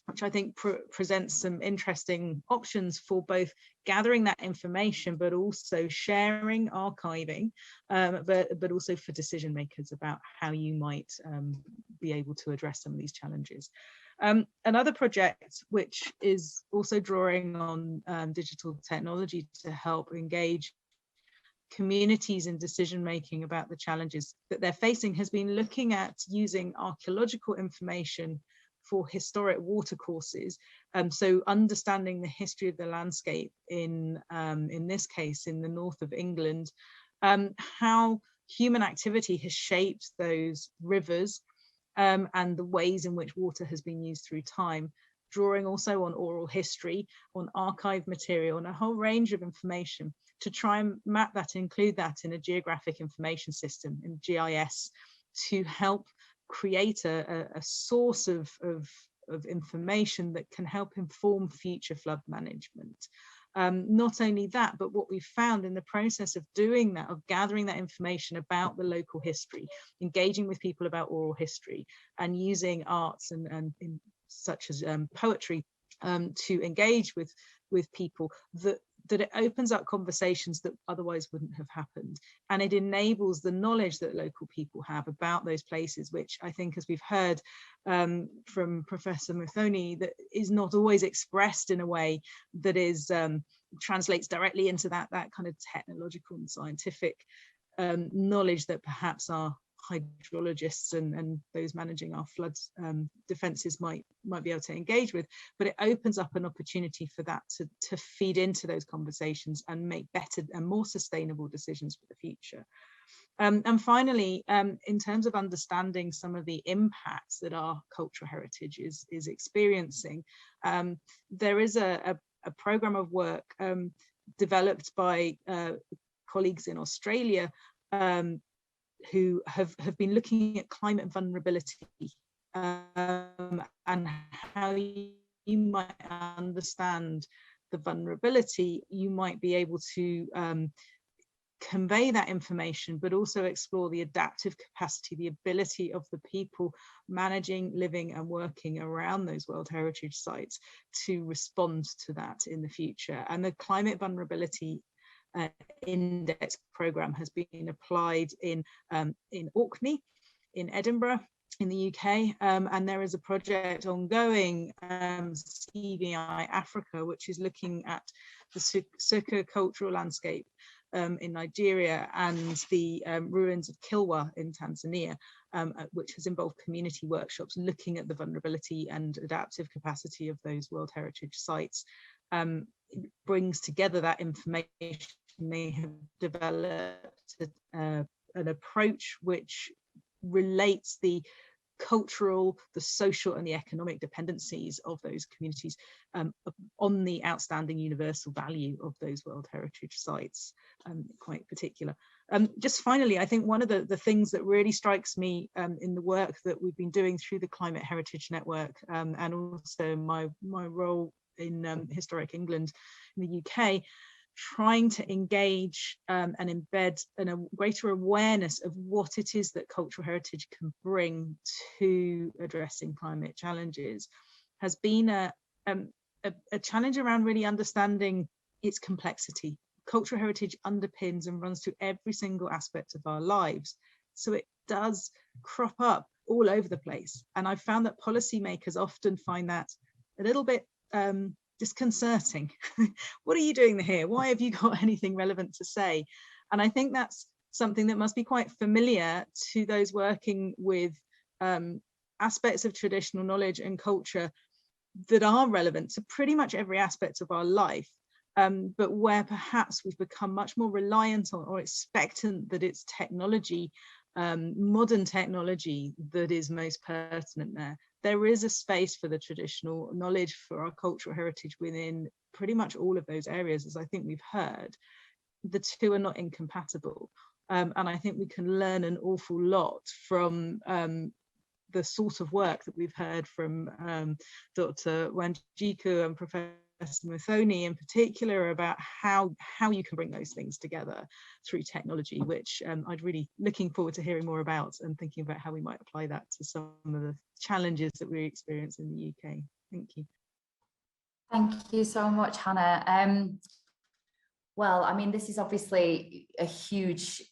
which I think presents some interesting options for both gathering that information, but also sharing, archiving, but also for decision makers about how you might be able to address some of these challenges. Another project which is also drawing on digital technology to help engage communities in decision making about the challenges that they're facing has been looking at using archaeological information for historic watercourses. So understanding the history of the landscape in this case in the north of England, how human activity has shaped those rivers, and the ways in which water has been used through time, drawing also on oral history, on archive material, and a whole range of information to try and map that, include that in a geographic information system, in GIS, to help create a source of information that can help inform future flood management. Not only that, but what we've found in the process of doing that, of gathering that information about the local history, engaging with people about oral history, and using arts and such as poetry to engage with people, that it opens up conversations that otherwise wouldn't have happened. And it enables the knowledge that local people have about those places, which I think, as we've heard from Professor Muthoni, that is not always expressed in a way that is translates directly into that kind of technological and scientific knowledge that perhaps our hydrologists and those managing our floods defences might be able to engage with, but it opens up an opportunity for that to feed into those conversations and make better and more sustainable decisions for the future. And finally, in terms of understanding some of the impacts that our cultural heritage is experiencing, there is a program of work developed by colleagues in Australia who have been looking at climate vulnerability and how you might understand the vulnerability. You might be able to convey that information, but also explore the adaptive capacity, the ability of the people managing, living and working around those World Heritage Sites to respond to that in the future. And the Climate Vulnerability Index program has been applied in Orkney, in Edinburgh, in the UK, and there is a project ongoing, CVI Africa, which is looking at the socio-cultural landscape in Nigeria and the ruins of Kilwa in Tanzania, which has involved community workshops looking at the vulnerability and adaptive capacity of those World Heritage Sites. Brings together that information. They have developed an approach which relates the cultural, the social and the economic dependencies of those communities on the outstanding universal value of those World Heritage Sites, quite particular. Just finally, I think one of the things that really strikes me in the work that we've been doing through the Climate Heritage Network and also my role in Historic England in the UK, trying to engage and embed a greater awareness of what it is that cultural heritage can bring to addressing climate challenges, has been a challenge around really understanding its complexity. Cultural heritage underpins and runs through every single aspect of our lives, so it does crop up all over the place. And I've found that policymakers often find that a little bit disconcerting. What are you doing here? Why have you got anything relevant to say? And I think that's something that must be quite familiar to those working with aspects of traditional knowledge and culture that are relevant to pretty much every aspect of our life, but where perhaps we've become much more reliant on or expectant that it's technology, modern technology, that is most pertinent there. There is a space for the traditional knowledge, for our cultural heritage within pretty much all of those areas, as I think we've heard. The two are not incompatible. And I think we can learn an awful lot from the sort of work that we've heard from Dr. Wanjiku and Professor Muthoni in particular about how you can bring those things together through technology, which I'd really looking forward to hearing more about and thinking about how we might apply that to some of the challenges that we experience in the UK. Thank you. Thank you so much, Hannah. Well, I mean, this is obviously a huge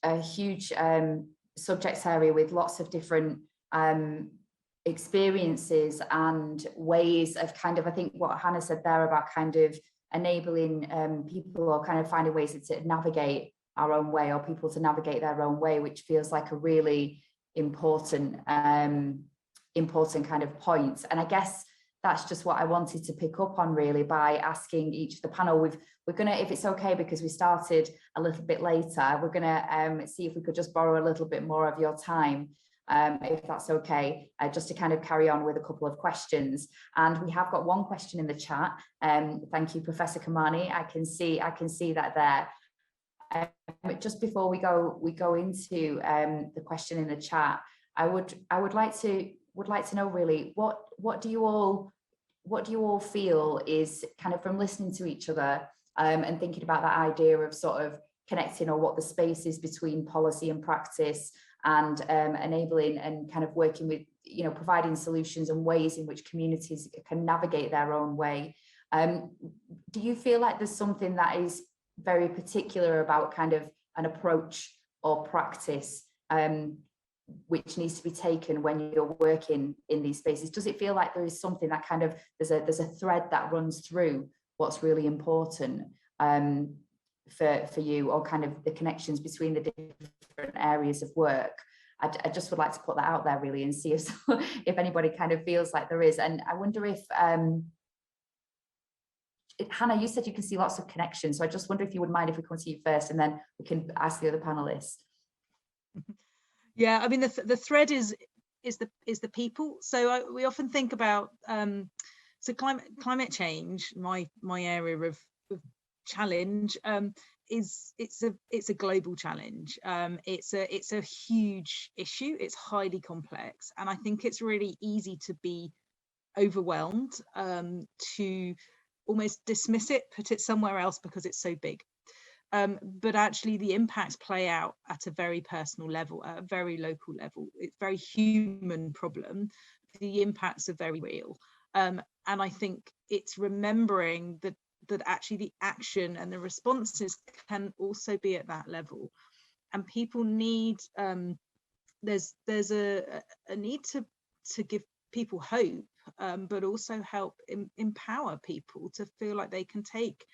subject area with lots of different experiences and ways of kind of, I think what Hannah said there about kind of enabling people or kind of finding ways to navigate our own way, or people to navigate their own way, which feels like a really important kind of point. And I guess that's just what I wanted to pick up on, really, by asking each of the panel. We're gonna, if it's okay, because we started a little bit later, we're gonna see if we could just borrow a little bit more of your time, if that's okay, just to kind of carry on with a couple of questions. And we have got one question in the chat. Thank you, Professor Kamani. I can see that there. Just before we go into the question in the chat, I would like to know, really, what do you all feel is kind of, from listening to each other and thinking about that idea of sort of connecting, or what the space is between policy and practice, and enabling and kind of working with, you know, providing solutions and ways in which communities can navigate their own way. Do you feel like there's something that is very particular about kind of an approach or practice which needs to be taken when you're working in these spaces? Does it feel like there is something that kind of, there's a thread that runs through what's really important for you, or kind of the connections between the different areas of work? I just would like to put that out there really and see if anybody kind of feels like there is. And I wonder if, Hannah, you said you can see lots of connections. So I just wonder if you would mind if we come to you first and then we can ask the other panelists. Yeah, I mean, the thread is the people. So we often think about so climate change, my area of challenge, it's a global challenge. It's a huge issue. It's highly complex, and I think it's really easy to be overwhelmed, to almost dismiss it, put it somewhere else because it's so big. But actually the impacts play out at a very personal level, at a very local level. It's a very human problem. The impacts are very real. And I think it's remembering that actually the action and the responses can also be at that level. And people need, there's a need to give people hope, but also help empower people to feel like they can take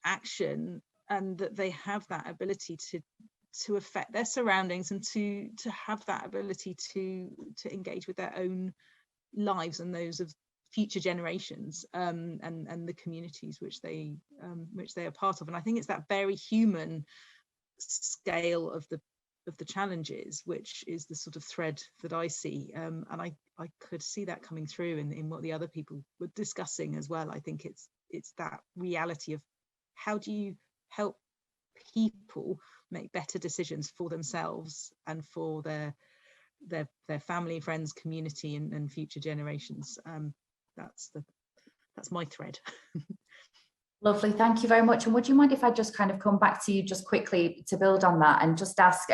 action and that they have that ability to affect their surroundings and to have that ability to engage with their own lives and those of future generations, and the communities which they are part of. And I think it's that very human scale of the challenges which is the sort of thread that I see, and I could see that coming through in what the other people were discussing as well. I think it's that reality of how do you help people make better decisions for themselves and for their family, friends, community, and future generations. That's my thread. Lovely, thank you very much. And would you mind if I just kind of come back to you just quickly to build on that and just ask,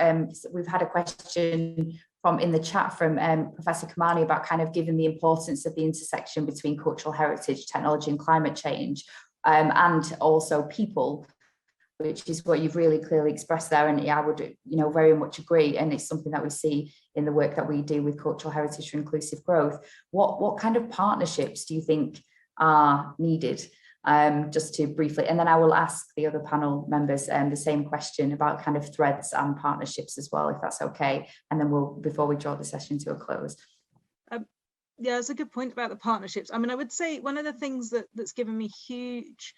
we've had a question in the chat from Professor Kamani about kind of giving the importance of the intersection between cultural heritage, technology and climate change, and also people, which is what you've really clearly expressed there. And I would, very much agree. And it's something that we see in the work that we do with cultural heritage for inclusive growth. What kind of partnerships do you think are needed? Just to briefly, and then I will ask the other panel members the same question about kind of threads and partnerships as well, if that's okay. And then before we draw the session to a close. Yeah, it's a good point about the partnerships. I mean, I would say one of the things that's given me huge,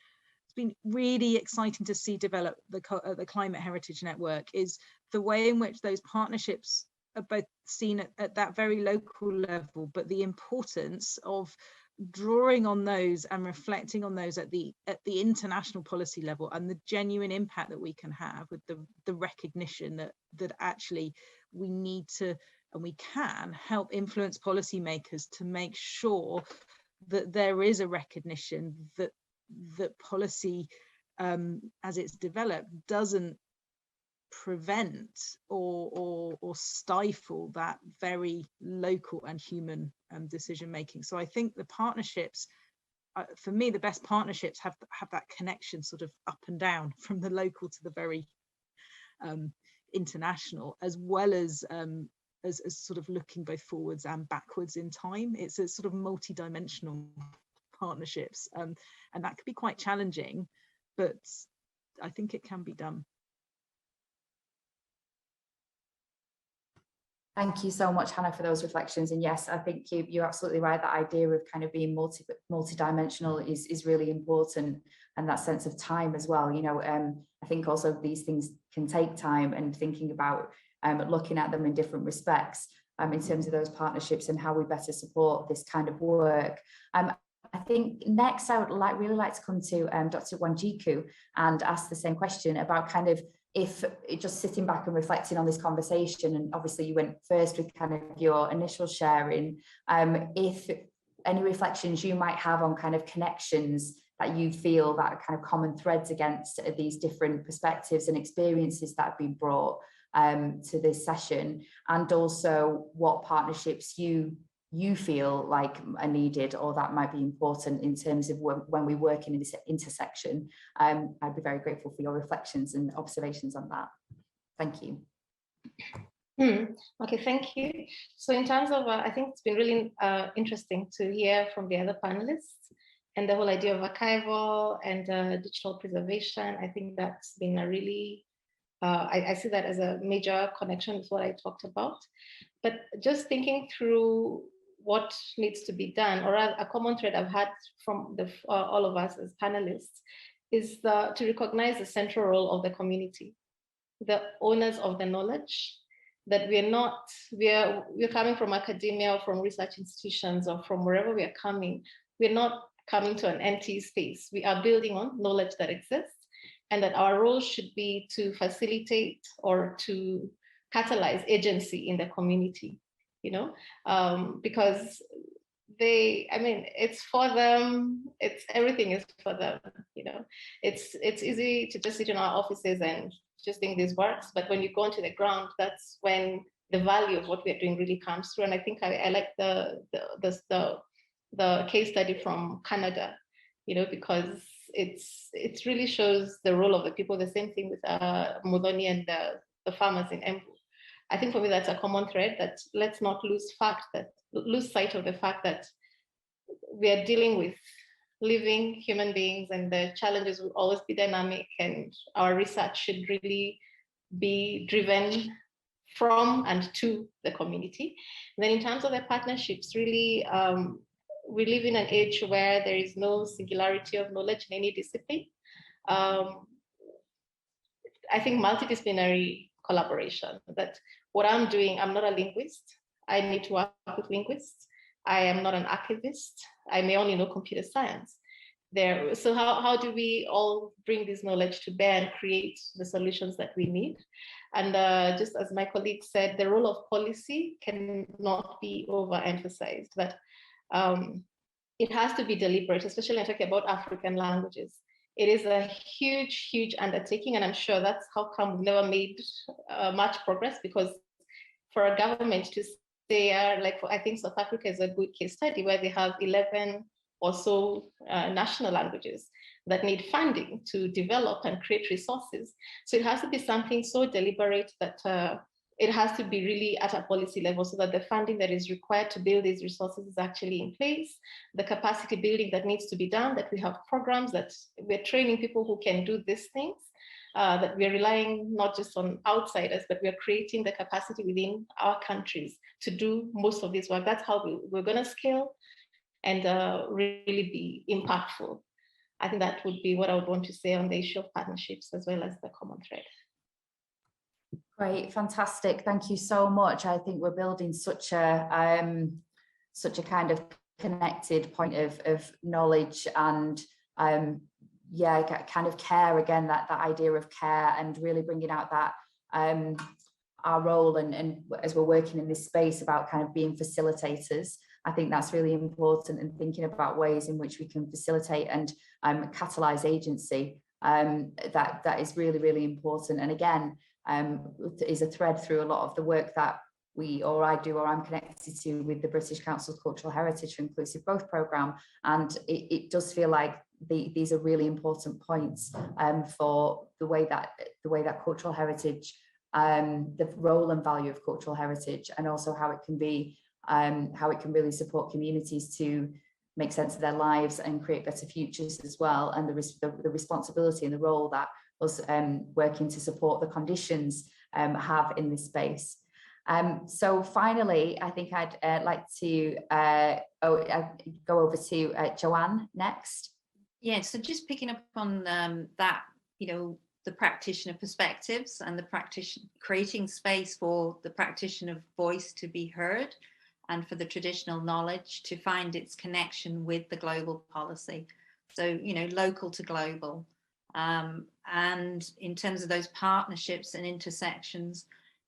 it's been really exciting to see develop the Climate Heritage Network is the way in which those partnerships are both seen at that very local level, but the importance of drawing on those and reflecting on those at the international policy level and the genuine impact that we can have with the recognition that actually we need to and we can help influence policymakers to make sure that there is a recognition that policy as it's developed doesn't prevent or stifle that very local and human decision making. So I think the partnerships, for me, the best partnerships have that connection sort of up and down from the local to the very international, as well as sort of looking both forwards and backwards in time. It's a sort of multi-dimensional partnerships, and that could be quite challenging, but I think it can be done. Thank you so much, Hannah, for those reflections. And yes, I think you're absolutely right. That idea of kind of being multi-dimensional is really important, and that sense of time as well. I think also these things can take time, and thinking about looking at them in different respects in terms of those partnerships and how we better support this kind of work. I think next I would really like to come to Dr. Wanjiku and ask the same question about kind of, if just sitting back and reflecting on this conversation, and obviously you went first with kind of your initial sharing, if any reflections you might have on kind of connections that you feel that are kind of common threads against these different perspectives and experiences that have been brought to this session, and also what partnerships you feel like are needed or that might be important in terms of when we work in this intersection. I'd be very grateful for your reflections and observations on that. Thank you. Okay, thank you. So in terms of, I think it's been really interesting to hear from the other panelists and the whole idea of archival and digital preservation. I think that's been a really I see that as a major connection with what I talked about. But just thinking through what needs to be done, or a common thread I've had from all of us as panelists, is to recognize the central role of the community, the owners of the knowledge, that we're coming from academia or from research institutions or from wherever we are coming. We're not coming to an empty space. We are building on knowledge that exists, and that our role should be to facilitate or to catalyze agency in the community, because it's for them, everything is for them, It's easy to just sit in our offices and just think this works, but when you go onto the ground, that's when the value of what we're doing really comes through. And I think I like the case study from Canada, because it really shows the role of the people. The same thing with Muthoni and the farmers in Embu. I think for me that's a common thread, that let's not lose sight of the fact that we are dealing with living human beings, and the challenges will always be dynamic, and our research should really be driven from and to the community. And then in terms of the partnerships, really, we live in an age where there is no singularity of knowledge in any discipline. I think multidisciplinary collaboration, that what I'm doing, I'm not a linguist. I need to work with linguists. I am not an archivist. I may only know computer science. So how do we all bring this knowledge to bear and create the solutions that we need? And just as my colleague said, the role of policy cannot be overemphasized, that it has to be deliberate, especially when talking about African languages. It is a huge, huge undertaking, and I'm sure that's how come we've never made much progress, because for a government to say, I think South Africa is a good case study, where they have 11 or so national languages that need funding to develop and create resources. So it has to be something so deliberate that it has to be really at a policy level, so that the funding that is required to build these resources is actually in place, the capacity building that needs to be done, that we have programs, that we're training people who can do these things, that we're relying not just on outsiders, but we're creating the capacity within our countries to do most of this work. That's how we're going to scale and really be impactful. I think that would be what I would want to say on the issue of partnerships, as well as the common thread. Great, fantastic. Thank you so much. I think we're building such a kind of connected point of knowledge and kind of care, again, that idea of care, and really bringing out that our role and as we're working in this space about kind of being facilitators. I think that's really important, and thinking about ways in which we can facilitate and catalyze agency. That is really, really important. And again, is a thread through a lot of the work that I do, or I'm connected to, with the British Council's Cultural Heritage for Inclusive Growth programme. And it does feel like these are really important points for the way that cultural heritage, the role and value of cultural heritage, and also how it can really support communities to make sense of their lives and create better futures as well, and the responsibility and the role that us working to support the conditions have in this space. So finally, I think I'd like to go over to Joanne next. Yeah, so just picking up on that, the practitioner perspectives and creating space for the practitioner voice to be heard, and for the traditional knowledge to find its connection with the global policy. So, local to global. And in terms of those partnerships and intersections,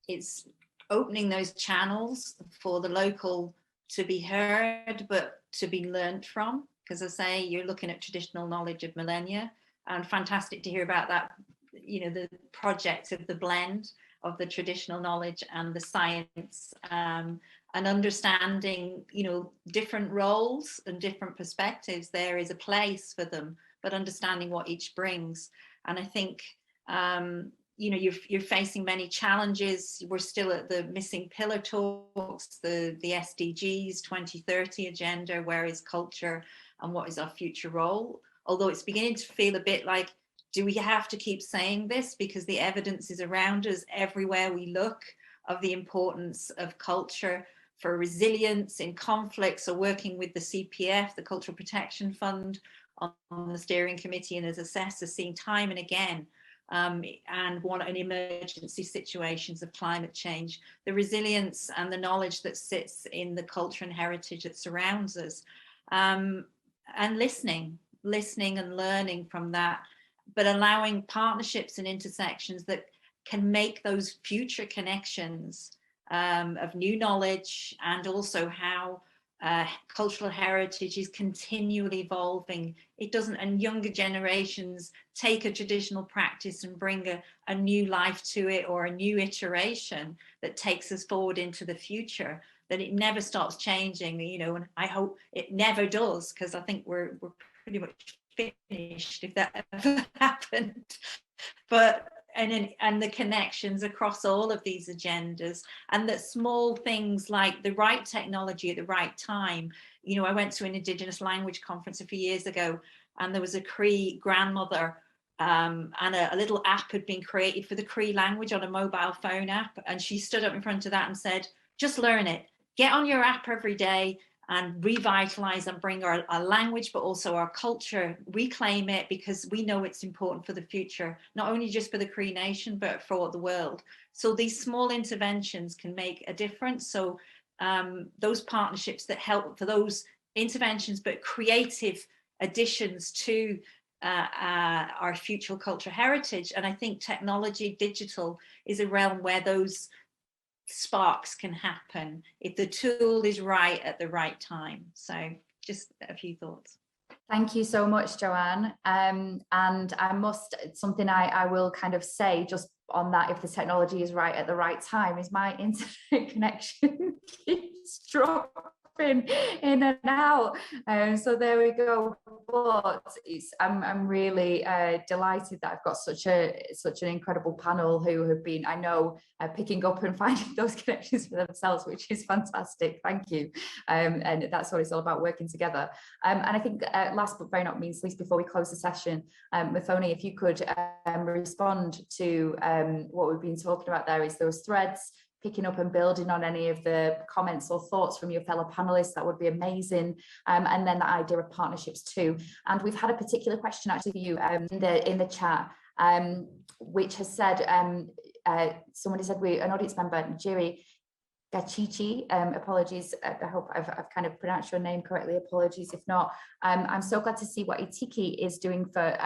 it's opening those channels for the local to be heard, but to be learnt from. Because I say, you're looking at traditional knowledge of millennia, and fantastic to hear about that, the project of the blend of the traditional knowledge and the science, and understanding, different roles and different perspectives. There is a place for them, but understanding what each brings. And I think, you're facing many challenges. We're still at the missing pillar talks, the SDGs 2030 agenda, where is culture and what is our future role? Although it's beginning to feel a bit like Do we have to keep saying this because the evidence is around us everywhere we look of the importance of culture for resilience in conflicts, or working with the CPF, the Cultural Protection Fund, on the steering committee and as assessors, seeing time and again, and what in emergency situations of climate change, the resilience and the knowledge that sits in the culture and heritage that surrounds us, and listening and learning from that, but allowing partnerships and intersections that can make those future connections of new knowledge, and also how cultural heritage is continually evolving. It doesn't, and younger generations take a traditional practice and bring a new life to it, or a new iteration that takes us forward into the future, that it never stops changing, you know, and I hope it never does, because I think we're pretty much finished if that ever happened. But and the connections across all of these agendas, and that small things like the right technology at the right time. You know, I went to an Indigenous language conference a few years ago, and there was a Cree grandmother, and a little app had been created for the Cree language on a mobile phone app, and she stood up in front of that and said, just learn it, get on your app every day and revitalize and bring our language, but also our culture, reclaim it, because we know it's important for the future, not only just for the Cree Nation, but for the world. So these small interventions can make a difference. So those partnerships that help for those interventions, but creative additions to our future culture heritage. And I think technology, digital, is a realm where those sparks can happen if the tool is right at the right time. So just a few thoughts. Thank you so much, Joanne. And I must, something I will kind of say just on that, if the technology is right at the right time, is my internet connection keeps dropping in and out. So there we go. But I'm really delighted that I've got such an incredible panel who have been, I know, picking up and finding those connections for themselves, which is fantastic. Thank you. And that's what it's all about, working together. And I think last but very not least, before we close the session, Muthoni, if you could respond to what we've been talking about there, is those threads, picking up and building on any of the comments or thoughts from your fellow panelists, that would be amazing. And then the idea of partnerships too. And we've had a particular question actually for you in the chat, which has said, somebody said, an audience member, Njeri Gachichi, apologies, I hope I've kind of pronounced your name correctly, apologies if not. I'm so glad to see what Itiki is doing for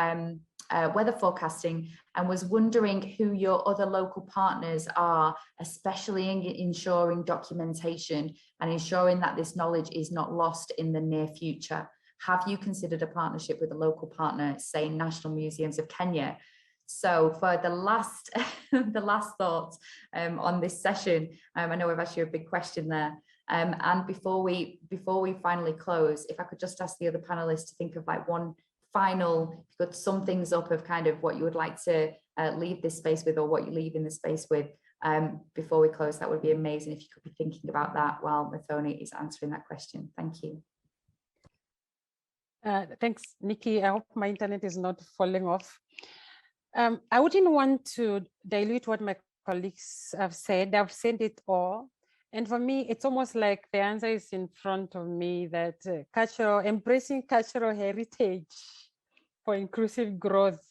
weather forecasting, and was wondering who your other local partners are, especially in ensuring documentation and ensuring that this knowledge is not lost in the near future. Have you considered a partnership with a local partner, say National Museums of Kenya? So for the last thoughts on this session, I know I've asked you a big question there. And before we finally close, if I could just ask the other panelists to think of like one final, if you could sum things up of kind of what you would like to leave this space with, or what you leave in the space with before we close, that would be amazing if you could be thinking about that while Muthoni is answering that question. Thank you. Thanks, Nikki. I hope my internet is not falling off. I wouldn't want to dilute what my colleagues have said. I've said it all. And for me, it's almost like the answer is in front of me, that embracing cultural heritage for inclusive growth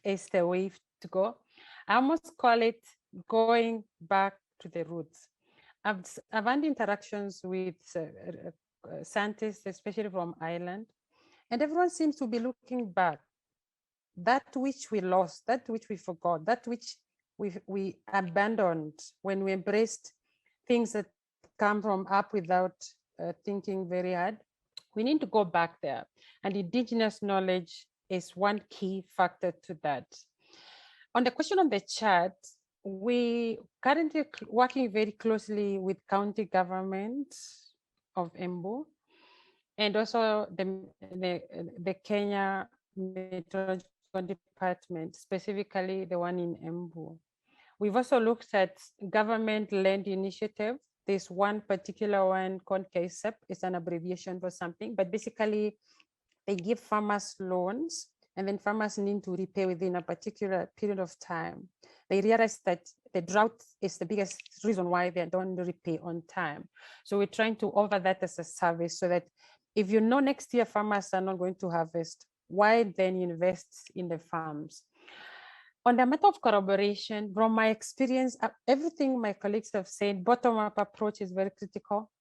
is the way to go. I almost call it going back to the roots. I've had interactions with scientists, especially from Ireland, and everyone seems to be looking back. That which we lost, that which we forgot, that which we abandoned when we embraced things that come from up without thinking very hard. We need to go back there. And Indigenous knowledge is one key factor to that. On the question on the chat, we currently working very closely with county government of Embu, and also the Kenya Meteorological Department, specifically the one in Embu. We've also looked at government land initiative. There's one particular one called KSEP. It's an abbreviation for something, but basically they give farmers loans and then farmers need to repay within a particular period of time, they realize that the drought is the biggest reason why they don't repay on time. So we're trying to offer that as a service so that if you know next year farmers are not going to harvest, why then invest in the farms? On the matter of collaboration, from my experience, everything my colleagues have said, bottom-up approach is very critical,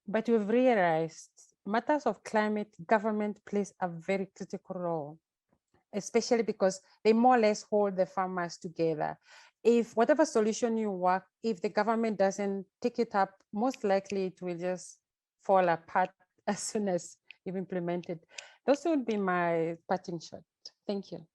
but we've realized matters of climate, government plays a very critical role, especially because they more or less hold the farmers together. If whatever solution you work, if the government doesn't take it up, most likely it will just fall apart as soon as you've implemented. Those would be my parting shot. Thank you.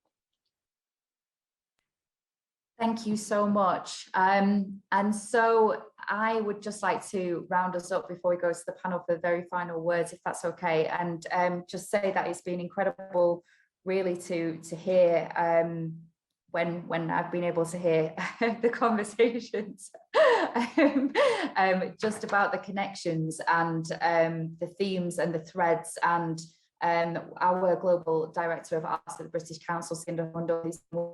Thank you so much. And so I would just like to round us up before we go to the panel for the very final words, if that's okay. And just say that it's been incredible really to hear when I've been able to hear the conversations just about the connections and the themes and the threads, and our global director of arts at the British Council, Masinde,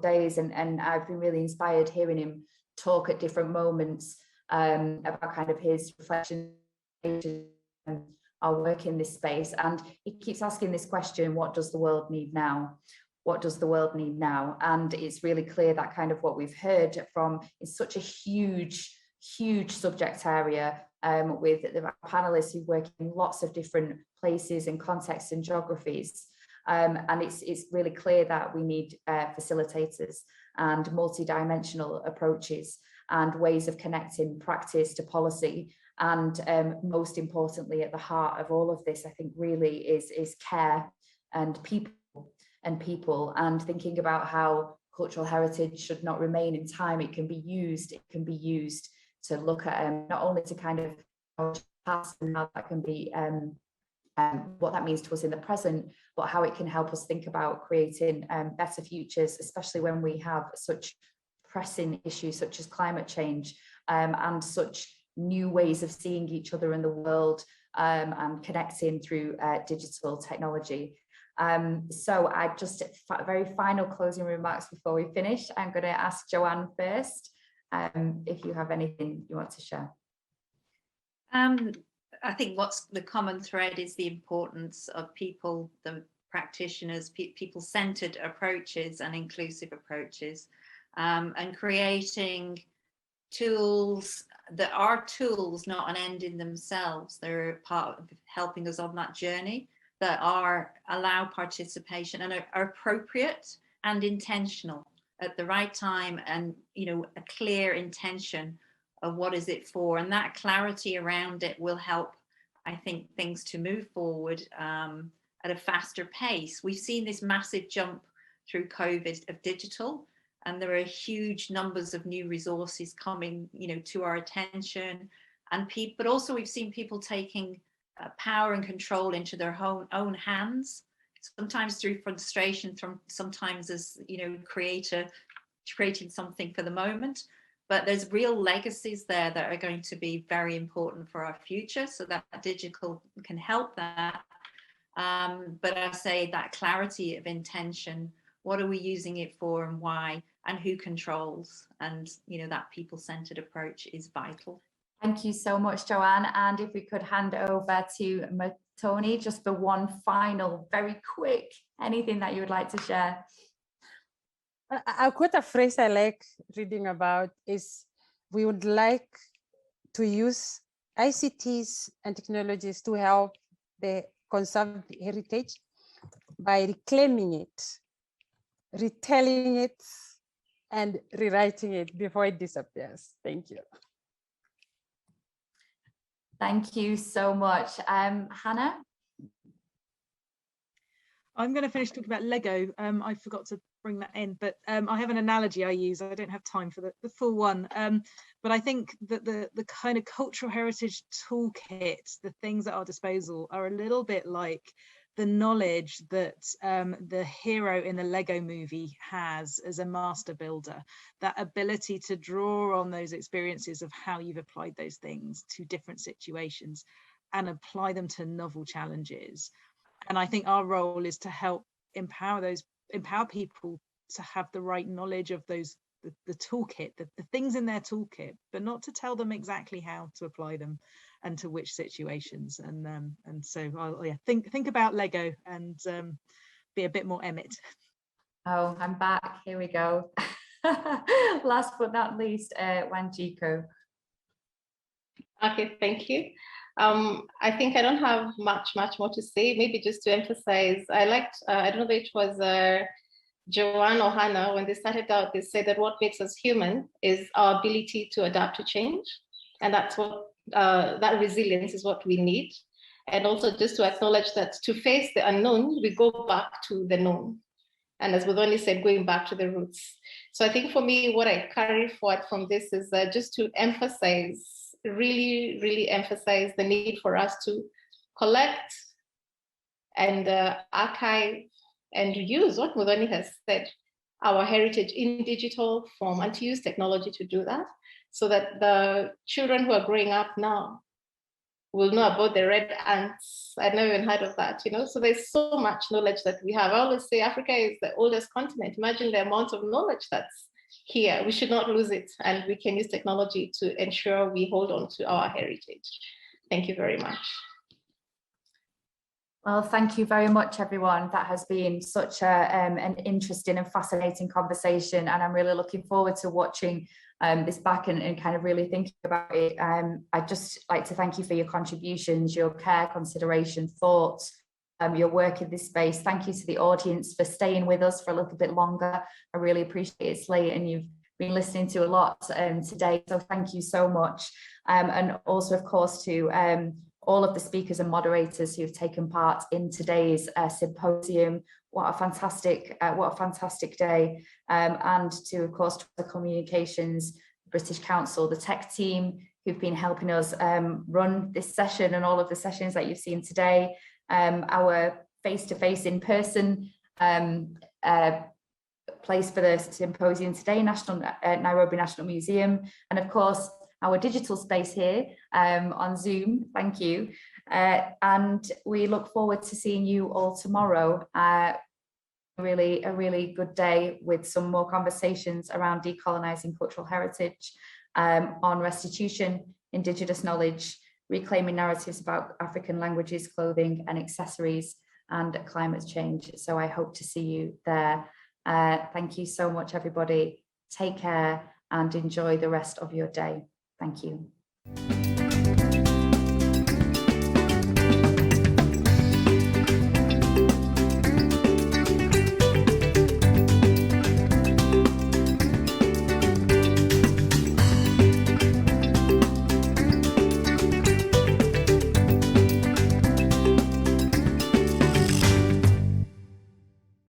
days, and I've been really inspired hearing him talk at different moments about kind of his reflection and our work in this space. And he keeps asking this question: what does the world need now? What does the world need now? And it's really clear that kind of what we've heard from is such a huge subject area, with the panelists who work in lots of different places and contexts and geographies. And it's really clear that we need facilitators and multi-dimensional approaches and ways of connecting practice to policy. And most importantly, at the heart of all of this, I think really is care and people, and thinking about how cultural heritage should not remain in time. It can be used to look at not only to kind of past and how that can be what that means to us in the present, but how it can help us think about creating better futures, especially when we have such pressing issues such as climate change, and such new ways of seeing each other in the world, and connecting through digital technology. So I just, very final closing remarks before we finish. I'm going to ask Joanne first, if you have anything you want to share. I think what's the common thread is the importance of people, the practitioners, people-centered approaches and inclusive approaches, and creating tools that are tools, not an end in themselves. They're part of helping us on that journey, that allow participation and are appropriate and intentional at the right time, and a clear intention of what is it for, and that clarity around it will help, I think, things to move forward at a faster pace. We've seen this massive jump through COVID of digital, and there are huge numbers of new resources coming, to our attention, and but also we've seen people taking power and control into their own hands, sometimes through frustration, sometimes as creating something for the moment. But there's real legacies there that are going to be very important for our future, so that digital can help that. But I say that clarity of intention, what are we using it for and why, and who controls, and that people-centered approach is vital. Thank you so much, Joanne. And if we could hand over to Muthoni, just the one final, very quick, anything that you would like to share. I'll quote a phrase I like reading about is, we would like to use ICTs and technologies to help the conserved heritage by reclaiming it, retelling it, and rewriting it before it disappears. Thank you. Thank you so much. Hannah? I'm going to finish talking about Lego. I forgot to bring that in, but I have an analogy I use. I don't have time for the full one, but I think that the kind of cultural heritage toolkit, the things at our disposal, are a little bit like the knowledge that the hero in the Lego movie has as a master builder, that ability to draw on those experiences of how you've applied those things to different situations and apply them to novel challenges. And I think our role is to help empower people to have the right knowledge of those, the toolkit, the things in their toolkit, but not to tell them exactly how to apply them and to which situations. And so think about Lego and be a bit more Emmett. Oh, I'm back. Here we go. Last but not least, Wanjiku. Okay, thank you. I think I don't have much more to say. Maybe just to emphasize, I liked, I don't know if it was Joanne or Hannah, when they started out, they said that what makes us human is our ability to adapt to change. And that's what, that resilience is what we need. And also just to acknowledge that to face the unknown, we go back to the known. And as Muthoni said, going back to the roots. So I think for me, what I carry forward from this is just to emphasize, really emphasize the need for us to collect and archive and use what Muthoni has said, our heritage in digital form, and to use technology to do that, so that the children who are growing up now will know about the red ants. I'd never even heard of that, you know? So there's so much knowledge that we have. I always say Africa is the oldest continent. Imagine the amount of knowledge that's here. We should not lose it. And we can use technology to ensure we hold on to our heritage. Thank you very much. Well, thank you very much, everyone. That has been such an interesting and fascinating conversation, and I'm really looking forward to watching this back and kind of really thinking about it. I'd just like to thank you for your contributions, your care, consideration, thoughts, your work in this space. Thank you to the audience for staying with us for a little bit longer. I really appreciate it. It's late and you've been listening to a lot today, so thank you so much. And also, of course, to all of the speakers and moderators who have taken part in today's symposium. What a fantastic day. And to, of course, the communications, British Council, the tech team who've been helping us run this session and all of the sessions that you've seen today, our face-to-face in-person place for the symposium today, Nairobi National Museum, and of course, our digital space here on Zoom. Thank you. And we look forward to seeing you all tomorrow. A really good day with some more conversations around decolonising cultural heritage, on restitution, indigenous knowledge, reclaiming narratives about African languages, clothing and accessories, and climate change. So I hope to see you there. Thank you so much, everybody. Take care and enjoy the rest of your day. Thank you.